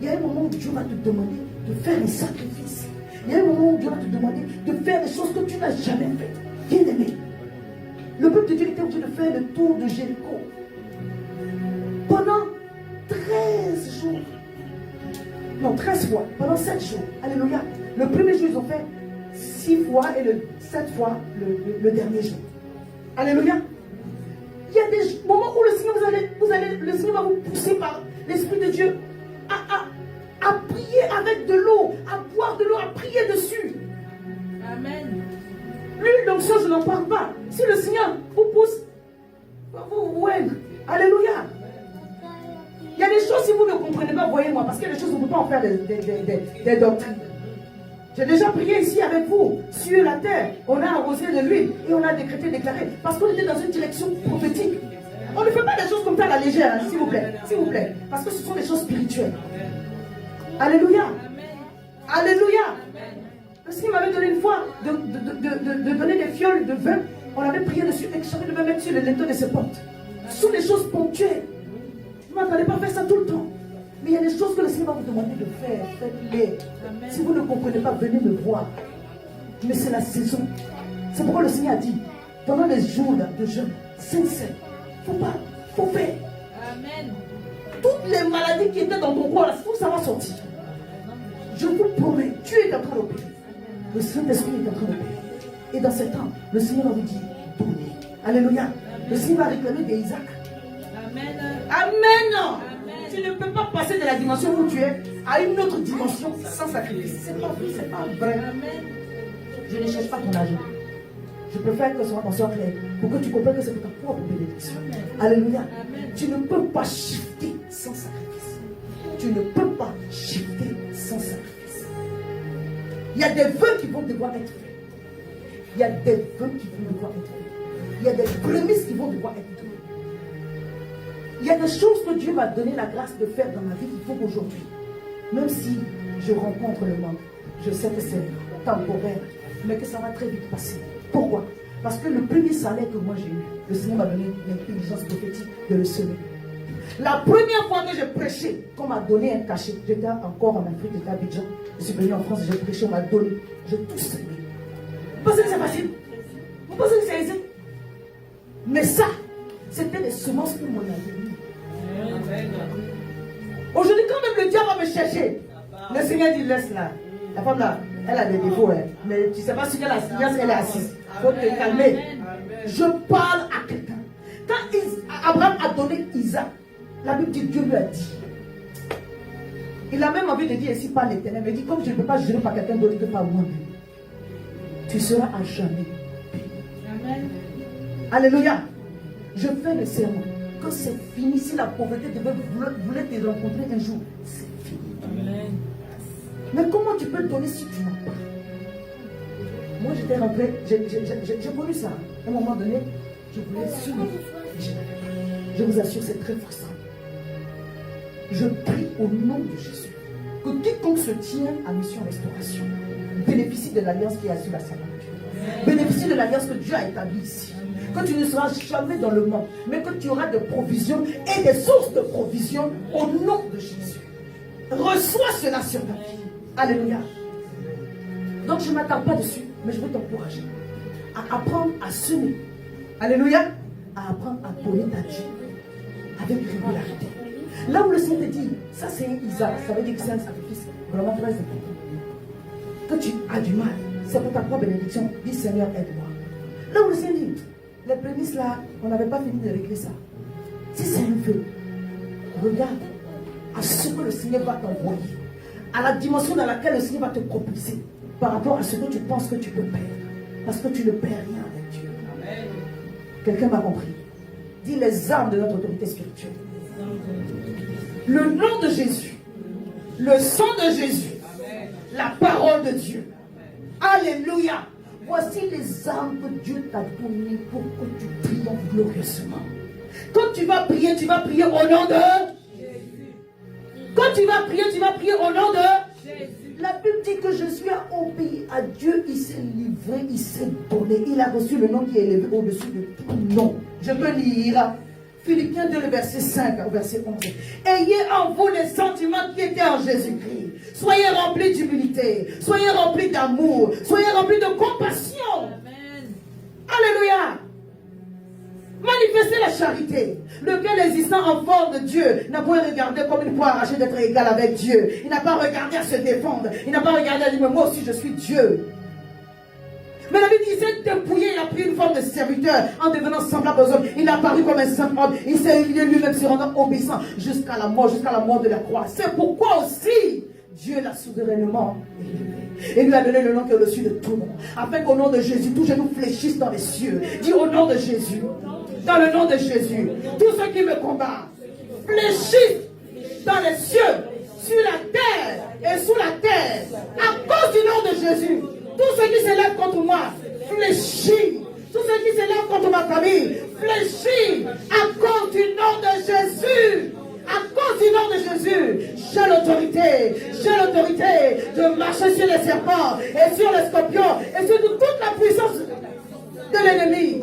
Il y a un moment où Dieu va te demander de faire un sacrifice. Il y a un moment où Dieu va te demander de faire des choses que tu n'as jamais faites. Bien aimé. Le peuple de Dieu était obligé de faire le tour de Jéricho. Pendant 13 jours. Non, 13 fois. Pendant 7 jours. Alléluia. Le premier jour, ils ont fait 6 fois et le 7 fois le dernier jour. Alléluia. Il y a des moments où le Seigneur, le Seigneur va vous pousser par l'Esprit de Dieu à prier avec de l'eau, à boire de l'eau, à prier dessus. Amen. L'huile d'onction, je n'en parle pas. Si le Seigneur vous pousse, vous aide. Alléluia. Il y a des choses, si vous ne comprenez pas, voyez-moi, parce qu'il y a des choses, on ne peut pas en faire des doctrines. J'ai déjà prié ici avec vous, sur la terre. On a arrosé de l'huile et on a déclaré. Parce qu'on était dans une direction prophétique. On ne fait pas des choses comme ça à la légère, hein, s'il vous plaît. S'il vous plaît. Parce que ce sont des choses spirituelles. Alléluia. Alléluia. Le Seigneur m'avait donné une fois de donner des fioles de vin. On avait prié dessus et chacun devait mettre sur le linteau de ses portes. Ce sont des choses ponctuelles. Vous ne m'entendez pas faire ça tout le temps. Mais il y a des choses que le Seigneur va vous demander de faire. Faites-les. Si vous ne comprenez pas, venez me voir. Mais c'est la saison. C'est pourquoi le Seigneur a dit, pendant les jours de jeûne, sincère, faut faire. Amen. Toutes les maladies qui étaient dans ton corps, tout ça va sortir. Je vous promets, Dieu est en train d'opérer. Le Saint-Esprit est en train d'opérer. Et dans ce temps, le Seigneur va vous dire, donnez. Alléluia. Le Seigneur va réclamer des Isaac. Amen. Amen. Tu ne peux pas passer de la dimension où tu es à une autre dimension sans sacrifice. C'est pas vrai, c'est pas vrai. Amen. Je ne cherche pas ton argent. Je préfère que on soit clair pour que tu comprennes que c'est pour ta propre bénédiction. Alléluia. Amen. Tu ne peux pas shifter sans sacrifice. Tu ne peux pas shifter sans sacrifice. Il y a des vœux qui vont devoir être faits. Il y a des vœux qui vont devoir être faits. Il y a des prémices qui vont devoir être données. Il y a des choses que Dieu m'a donné la grâce de faire dans ma vie qu'il faut qu'aujourd'hui, même si je rencontre le manque, je sais que c'est temporaire, mais que ça va très vite passer. Pourquoi? Parce que le premier salaire que moi j'ai eu, le Seigneur m'a donné l'intelligence prophétique de le semer. La première fois que j'ai prêché, qu'on m'a donné un cachet, j'étais encore en Afrique, j'étais à Abidjan, je suis venu en France, j'ai prêché, on m'a donné, j'ai tout semé. Vous pensez que c'est facile? Vous pensez que c'est aisé? Mais ça, c'était des semences pour mon avenir. Aujourd'hui, quand même le diable va me chercher, le Seigneur dit laisse là. La femme là, elle a des défauts, hein. Mais tu ne sais pas sur quelle assise elle est assise. Il faut te calmer. Je parle à quelqu'un. Quand Abraham a donné Isaac, la Bible dit Dieu lui a dit. Il a même envie de dire ici par l'Éternel, mais il dit comme je ne peux pas jurer par quelqu'un d'autre que par moi-même, tu seras à jamais béni. Amen. Alléluia. Je fais le serment. Quand c'est fini, si la pauvreté voulait te rencontrer un jour, c'est fini. Amen. Mais comment tu peux donner si tu n'as pas? Moi j'étais rentré, j'ai connu ça. À un moment donné, je voulais soulever. Je vous assure, c'est très frustrant. Je prie au nom de Jésus que quiconque se tient à mission restauration bénéficie de l'alliance qui est sur la salle. Bénéficie de l'alliance que Dieu a établie ici. Que tu ne seras jamais dans le monde, mais que tu auras des provisions et des sources de provisions au nom de Jésus. Reçois cela sur ta vie. Alléluia. Donc je ne m'attarde pas dessus, mais je veux t'encourager à apprendre à semer. Alléluia. À apprendre à donner ta vie avec régularité. Là où le Seigneur te dit, ça c'est un Isaac, ça veut dire que c'est un sacrifice vraiment très important. Que tu as du mal, c'est pour ta propre bénédiction. Dis Seigneur, aide-moi. Là où le Seigneur dit, les prémices là, on n'avait pas fini de régler ça. Si c'est un feu, regarde à ce que le Seigneur va t'envoyer, à la dimension dans laquelle le Seigneur va te propulser par rapport à ce que tu penses que tu peux perdre. Parce que tu ne perds rien avec Dieu. Amen. Quelqu'un m'a compris. Dis les armes de notre autorité spirituelle. Le nom de Jésus, le sang de Jésus, la parole de Dieu. Alléluia. Voici les armes que Dieu t'a données pour que tu triomphes glorieusement. Quand tu vas prier au nom de Jésus. Quand tu vas prier au nom de Jésus. La Bible dit que Jésus a obéi à Dieu, il s'est livré, il s'est donné. Il a reçu le nom qui est élevé au-dessus de tout nom. Je peux lire Philippiens 2, le verset 5 au verset 11. Ayez en vous les sentiments qui étaient en Jésus-Christ. Soyez remplis d'humilité, soyez remplis d'amour, soyez remplis de compassion. Amen. Alléluia. Manifestez la charité. Lequel existant en forme de Dieu n'a pas regardé comme il peut arracher d'être égal avec Dieu. Il n'a pas regardé à se défendre. Il n'a pas regardé à dire, mais moi aussi je suis Dieu. Mais la Bible dit, il s'est dépouillé, il a pris une forme de serviteur en devenant semblable aux hommes. Il a apparu comme un simple homme. Il s'est humilié lui-même, se rendant obéissant jusqu'à la mort de la croix. C'est pourquoi aussi Dieu l'a souverainement élevé. Et lui a donné le nom qui est au-dessus de tout nom. Afin qu'au nom de Jésus, tous genoux fléchissent dans les cieux. Dis au nom de Jésus. Dans le nom de Jésus. Tous ceux qui me combattent fléchissent dans les cieux, sur la terre et sous la terre. À cause du nom de Jésus. Tous ceux qui s'élèvent contre moi, fléchis. Tous ceux qui s'élèvent contre ma famille, fléchis. À cause du nom de Jésus. À cause du nom de Jésus, j'ai l'autorité de marcher sur les serpents et sur les scorpions et sur toute la puissance de l'ennemi.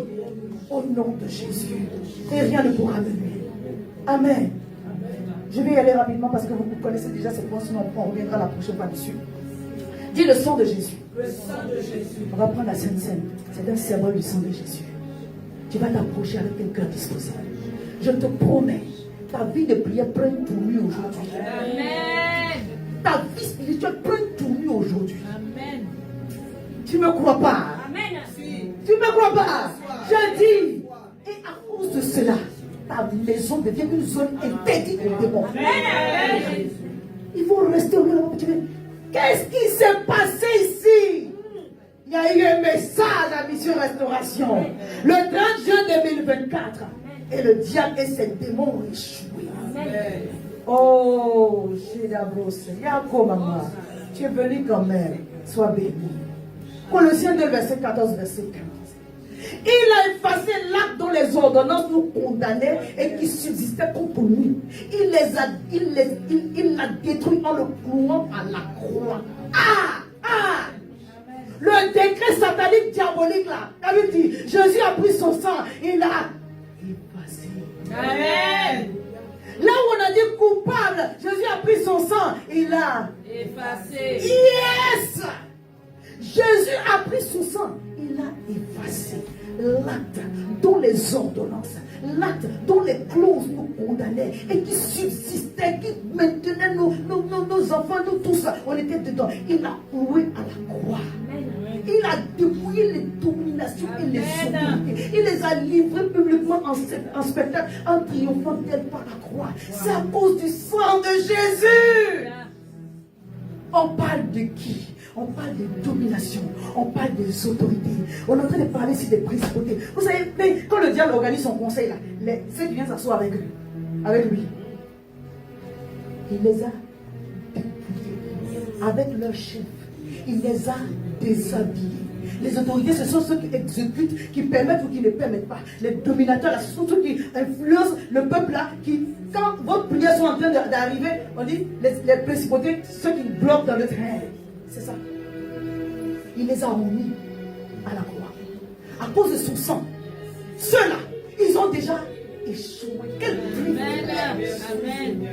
Au nom de Jésus. Et rien ne pourra me nuire. Amen. Je vais y aller rapidement parce que vous connaissez déjà cette point, sinon on reviendra la prochaine fois dessus. Dis le sang de Jésus. Le sang de Jésus. On va prendre la Sainte Seine. C'est un symbole du sang de Jésus. Tu vas t'approcher avec un cœur disposé. Je te promets, ta vie de prière prend une tournure aujourd'hui. Amen. Ta vie spirituelle prend une tournure aujourd'hui. Amen. Tu ne me crois pas? Amen. Tu ne me crois pas? Je dis. Et à cause de cela, ta maison devient une zone interdite aux démons. Amen. Il faut rester au milieu. Qu'est-ce qui s'est passé ici? Il y a eu un message à Mission Restauration. Le 30 juin 2024. Et le diable et ses démons ont échoué. Amen. Oh, Shedabros, Yako Mama, tu es venu quand même. Sois béni. Colossiens 2, verset 14, verset 15. Il a effacé l'acte dont les ordonnances nous condamnaient et qui subsistaient contre nous. Il l'a détruit en le clouant à la croix. Le décret satanique diabolique là, la Bible dit, Jésus a pris son sang, il a effacé. Amen. Là où on a dit coupable, Jésus a pris son sang, il a Effacé. Yes! Jésus a pris son sang, il a effacé l'acte dont les ordonnances, l'acte dont les clauses nous condamnaient et qui subsistait, qui maintenait nos enfants, nous tous, on était dedans. Il a cloué à la croix. Il a dépouillé les dominations et les autorités. Il les a livrés publiquement en spectacle, en triomphant d'elle par la croix. C'est à cause du sang de Jésus. On parle de qui? On parle de domination, on parle des autorités. On est en train de parler ici des principautés. Vous savez, mais quand le diable organise son conseil, là, ceux qui viennent s'asseoir avec lui, il les a dépouillés avec leur chef. Il les a déshabillés. Les autorités, ce sont ceux qui exécutent, qui permettent ou qui ne permettent pas. Les dominateurs, là, ce sont ceux qui influencent le peuple là, qui, quand vos prières sont en train d'arriver, on dit, les principautés, ceux qui bloquent dans le train. C'est ça. Il les a remis à la croix. À cause de son sang. Ceux-là, ils ont déjà échoué. Quel privilège. Amen.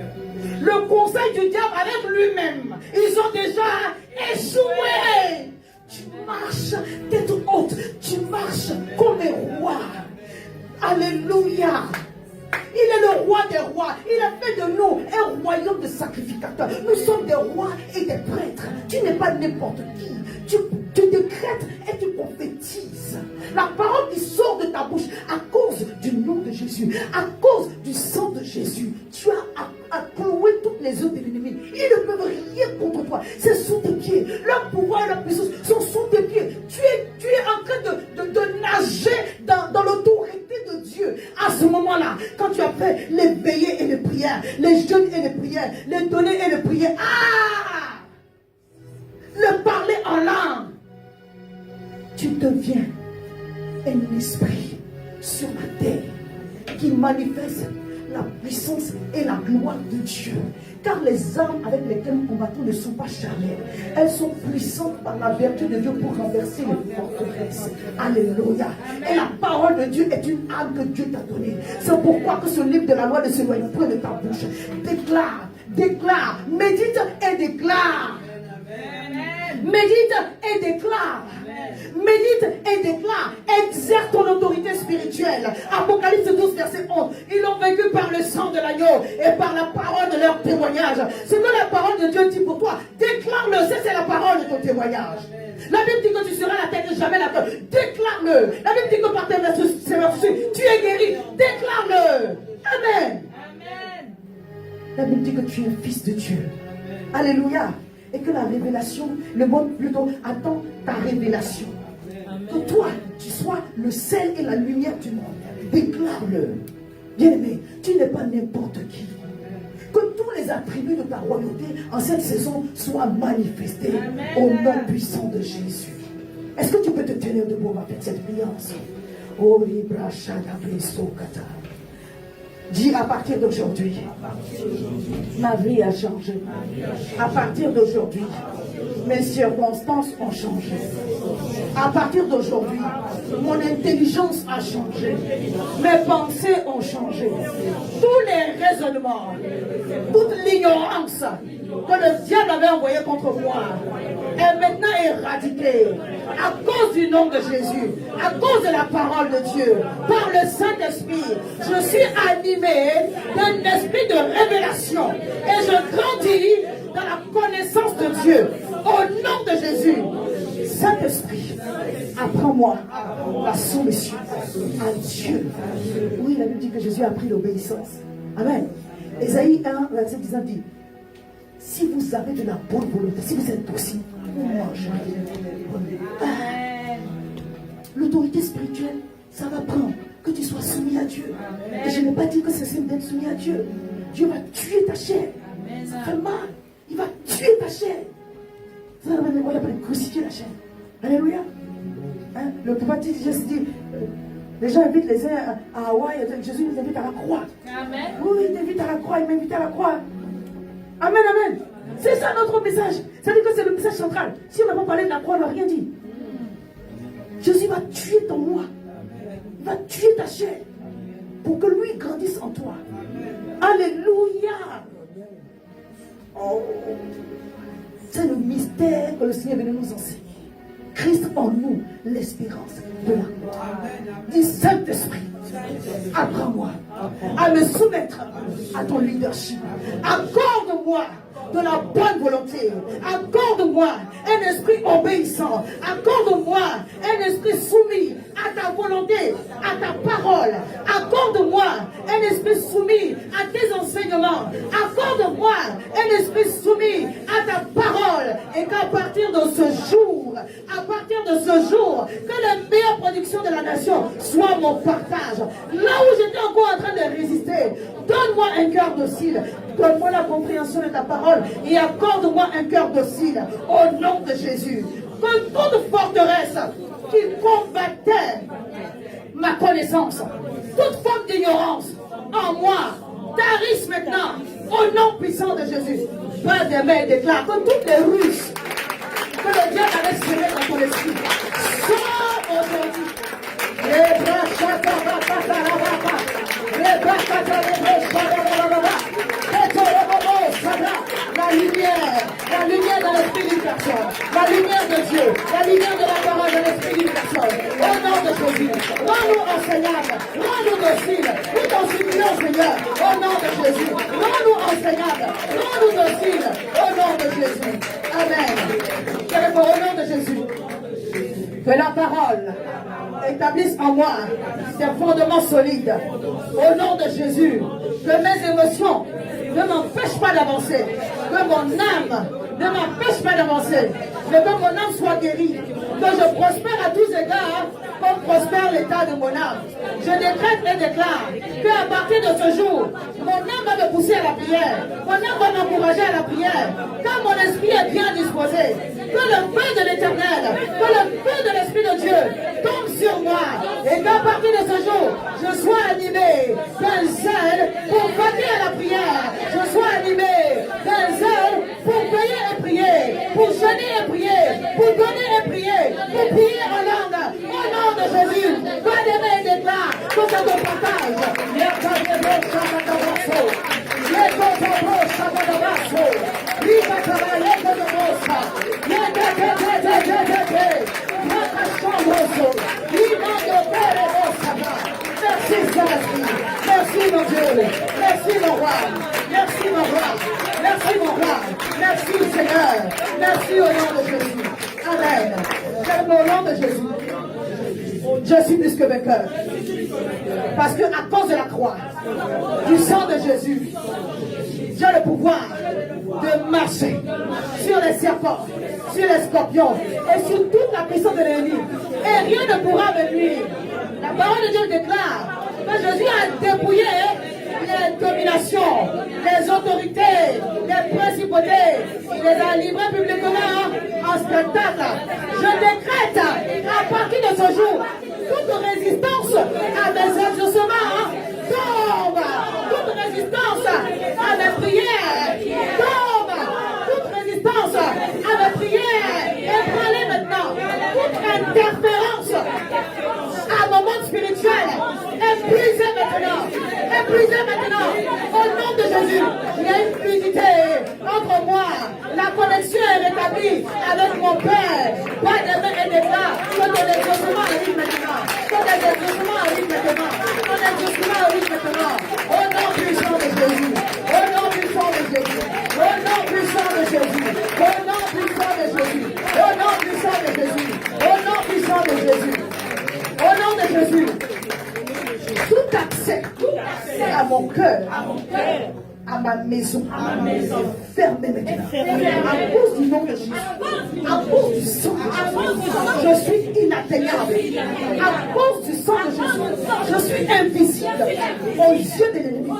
Le conseil du diable avec lui-même. Ils ont déjà échoué. Tu marches tête haute. Tu marches comme un roi. Alléluia. Il est le roi des rois. Il a fait de nous un royaume de sacrificateurs. Nous sommes des rois et des prêtres. Tu n'es pas n'importe qui. Tu décrètes et tu prophétises. La parole qui sort de ta bouche à cause du nom de Jésus, à cause du sang de Jésus, tu as cloué toutes les œuvres de l'ennemi. Ils ne peuvent rien contre toi. prières, les jeûnes et les prières, les donner et les prières. Ah! Le parler en langue. Tu deviens un esprit sur la terre qui manifeste la puissance et la gloire de Dieu. Car les armes avec lesquelles nous combattons ne sont pas charnelles. Elles sont puissantes par la vertu de Dieu pour renverser les forteresses. Alléluia. Et la parole de Dieu est une arme que Dieu t'a donnée. C'est pourquoi que ce livre de la loi ne s'éloigne point de ta bouche. Déclare, déclare, médite et déclare. Médite et déclare. Médite et déclare. Exerce ton autorité spirituelle. Apocalypse 12, verset 11. Ils l'ont vaincu par le sang de l'agneau et par la parole de leur témoignage. Ce que la parole de Dieu dit pour toi, déclare-le. C'est la parole de ton témoignage. La Bible dit que tu seras la tête et jamais la queue. Déclare-le. La Bible dit que par tes vertus, tu es guéri. Déclare-le. Amen. La Bible dit que tu es un fils de Dieu. Alléluia. Et que la révélation, le monde plutôt attend ta révélation. Que toi, tu sois le sel et la lumière du monde. Déclare-le. Bien-aimé, tu n'es pas n'importe qui. Que tous les attributs de ta royauté en cette saison soient manifestés au nom puissant de Jésus. Est-ce que tu peux te tenir debout avec cette prière ensemble? Oh, Libra Shadabri Sokata. Dis à partir d'aujourd'hui, ma vie a changé. À partir d'aujourd'hui, mes circonstances ont changé. À partir d'aujourd'hui, mon intelligence a changé. Mes pensées ont changé. Tous les raisonnements, toute l'ignorance que le diable avait envoyée contre moi est maintenant éradiquée à cause du nom de Jésus, à cause de la parole de Dieu, par le Saint-Esprit. Je suis animé d'un esprit de révélation et je grandis dans la connaissance de Dieu au nom de Jésus. Saint-Esprit, apprends-moi la soumission à Dieu. Oui, la Bible dit que Jésus a appris l'obéissance. Amen. Ésaïe 1, verset 19 dit: si vous avez de la bonne volonté, si vous êtes aussi, vous mangerez. L'autorité spirituelle, ça va prendre que tu sois soumis à Dieu. Et je n'ai pas dit que c'est simple d'être soumis à Dieu. Dieu va tuer ta chair. Ça fait mal. Il va tuer ta chair. Ça va pas crucifier la chair. Alléluia. Hein? Le prophète Jésus dit, les gens invitent les uns à Hawaï. Jésus nous invite à la croix. Amen. Oui, il t'invite à la croix. Il m'invite à la croix. Amen, amen. C'est ça notre message. C'est-à-dire que c'est le message central. Si on n'a pas parlé de la croix, on n'a rien dit. Jésus va tuer ton moi. Il va tuer ta chair pour que lui grandisse en toi. Alléluia. Oh. C'est le mystère que le Seigneur vient nous enseigner. Christ en nous, l'espérance de la gloire. Dis Saint-Esprit, apprends-moi à me soumettre à ton leadership. Accorde-moi de la bonne volonté. Accorde-moi un esprit obéissant. Accorde-moi un esprit soumis à ta volonté, à ta parole. Accorde-moi un esprit soumis à tes enseignements. Accorde-moi un esprit soumis à ta parole. Et qu'à partir de ce jour, que les meilleures productions de la nation soient mon partage. Là où j'étais encore en train de résister, donne-moi un cœur docile. Donne-moi la compréhension de ta parole et accorde-moi un cœur docile au nom de Jésus. Que toute forteresse qui combattait ma connaissance, toute forme d'ignorance en moi, tarisse maintenant au nom puissant de Jésus. Père des mains déclare que toutes les ruses que le diable avait semées dans ton esprit sont aujourd'hui. La lumière dans l'esprit d'une personne, la lumière de Dieu, la lumière de la parole de l'esprit d'une personne, au nom de Jésus, rends-nous enseignables, rends-nous dociles, nous t'en supplions Seigneur, au nom de Jésus, rends-nous enseignables, rends-nous dociles, au nom de Jésus, Amen. Au nom de Jésus, que la parole établisse en moi des fondements solides, au nom de Jésus, que mes émotions ne m'empêchent pas d'avancer, que mon âme ne m'empêche pas d'avancer, mais que mon âme soit guérie, que je prospère à tous égards comme prospère l'état de mon âme. Je décrète et déclare qu'à partir de ce jour, mon âme va me pousser à la prière. Mon âme va m'encourager à la prière. Quand mon esprit est bien disposé, que le feu de l'éternel, que le feu de l'Esprit de Dieu tombe sur moi. Et qu'à partir de ce jour, je sois animé d'un zèle pour vaquer à la prière. Je sois animé d'un zèle pour veiller et prier, pour jeûner et prier, pour donner et prier, pour prier en langue. Au nom de Jésus, va d'aimer et déclare que ça te partage. Merci Saint-Esprit, merci mon Dieu, merci mon roi, merci mon roi, merci mon roi, merci Seigneur, merci au nom de Jésus. Amen. J'aime au nom de Jésus. Je suis plus que vainqueur. Parce que à cause de la croix, du sang de Jésus, j'ai le pouvoir de marcher sur les serpents, sur les scorpions et sur toute la puissance de l'ennemi. Et rien ne pourra me nuire. La parole de Dieu déclare que Jésus a dépouillé les dominations, les autorités, les principautés. Il les a livrés publiquement en spectacle. Je décrète à partir de ce jour, toute résistance à mes exaucements tombe, toute résistance à mes prières tombe, toute résistance à mes prières est brûlée maintenant, toute interférence à mon monde spirituel est brisée maintenant, au nom de Jésus. Il y a une fluidité entre moi, la connexion est rétablie avec mon Père. Pas de main et d'éclat, que ton exaucement arrive maintenant, que ton exaucement arrive maintenant, ton exaucement arrive maintenant, au nom puissant de Jésus, au nom puissant de Jésus, au nom puissant de Jésus, au nom puissant de Jésus, au nom puissant de Jésus, au nom puissant de Jésus, au nom de Jésus. Tout accès à mon cœur, à ma maison, fermé maintenant. À cause du nom de Jésus, à cause du sang de Jésus, je suis inatteignable. À cause du sang de Jésus, je suis invisible aux yeux de l'ennemi.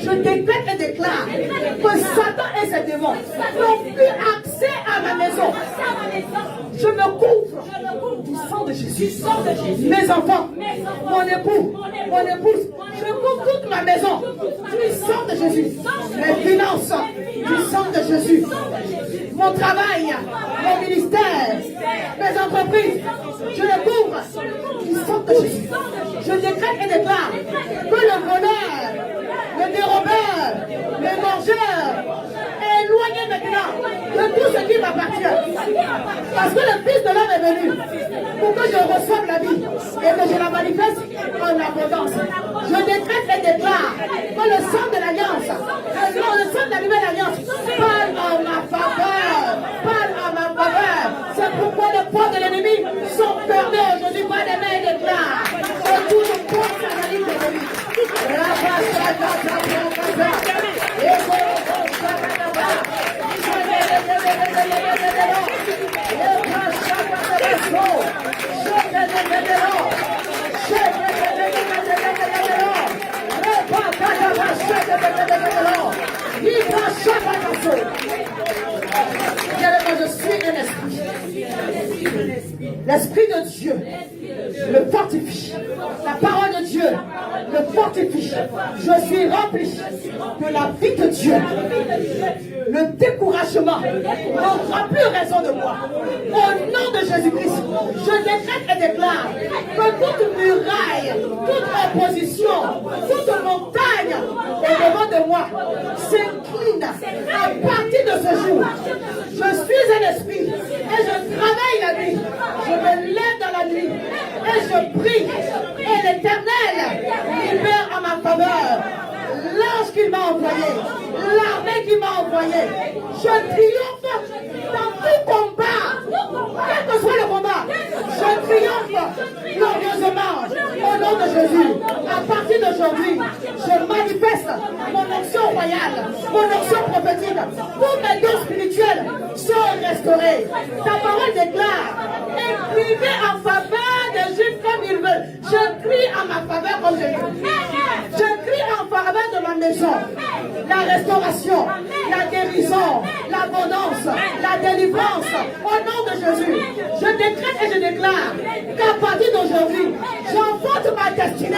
Je décrète et déclare que Satan et ses démons n'ont plus accès à ma maison. Je me couvre du sang de Jésus. Mes enfants, mon époux, mon épouse, je couvre toute ma maison du sang de Jésus. Mes finances, du sang de Jésus. Mon travail, mon ministère, mes entreprises, je les couvre du sang de Jésus. Je décrète et déclare que le voleur, le dérobeur, le mangeur est éloigné maintenant de tout ce qui m'appartient. Parce que le Fils de l'homme est venu pour que je reçoive la vie et que je la manifeste en abondance. Je décrète et déclare que le sang de l'alliance, le sang de la nouvelle alliance parle en ma faveur, parle en ma faveur. C'est pourquoi les portes de l'ennemi sont fermées aujourd'hui par les mains et déclarent que tout le porte de la ligne de l'ennemi. Je suis un esprit. L'esprit de Dieu le fortifie. La parole de Dieu le fortifie. Je suis rempli de la vie de Dieu. Le découragement n'aura plus raison de moi. Au nom de Jésus-Christ, je décrète et déclare que toute muraille, toute opposition, toute montagne est devant de moi s'incline à partir de ce jour. Je suis un esprit et je travaille la nuit. Je me lève dans la nuit et je prie. Et l'Éternel libère en ma faveur l'ange qu'il m'a envoyé, l'armée qu'il m'a envoyé. Je triomphe dans tout combat, quel que soit le combat. Je triomphe glorieusement au nom de Jésus. À partir d'aujourd'hui, je manifeste mon onction royale, mon onction prophétique. Tous mes dons spirituels sont restaurés. Ta parole déclare, imprimée en faveur de Juifs comme qu'ils veulent. Je crie en ma faveur comme je crie. Je crie en faveur de ma maison. La restauration, la guérison, l'abondance, la délivrance. Au nom de Jésus, je décrète et je déclare qu'à partir d'aujourd'hui, j'enfante ma destinée.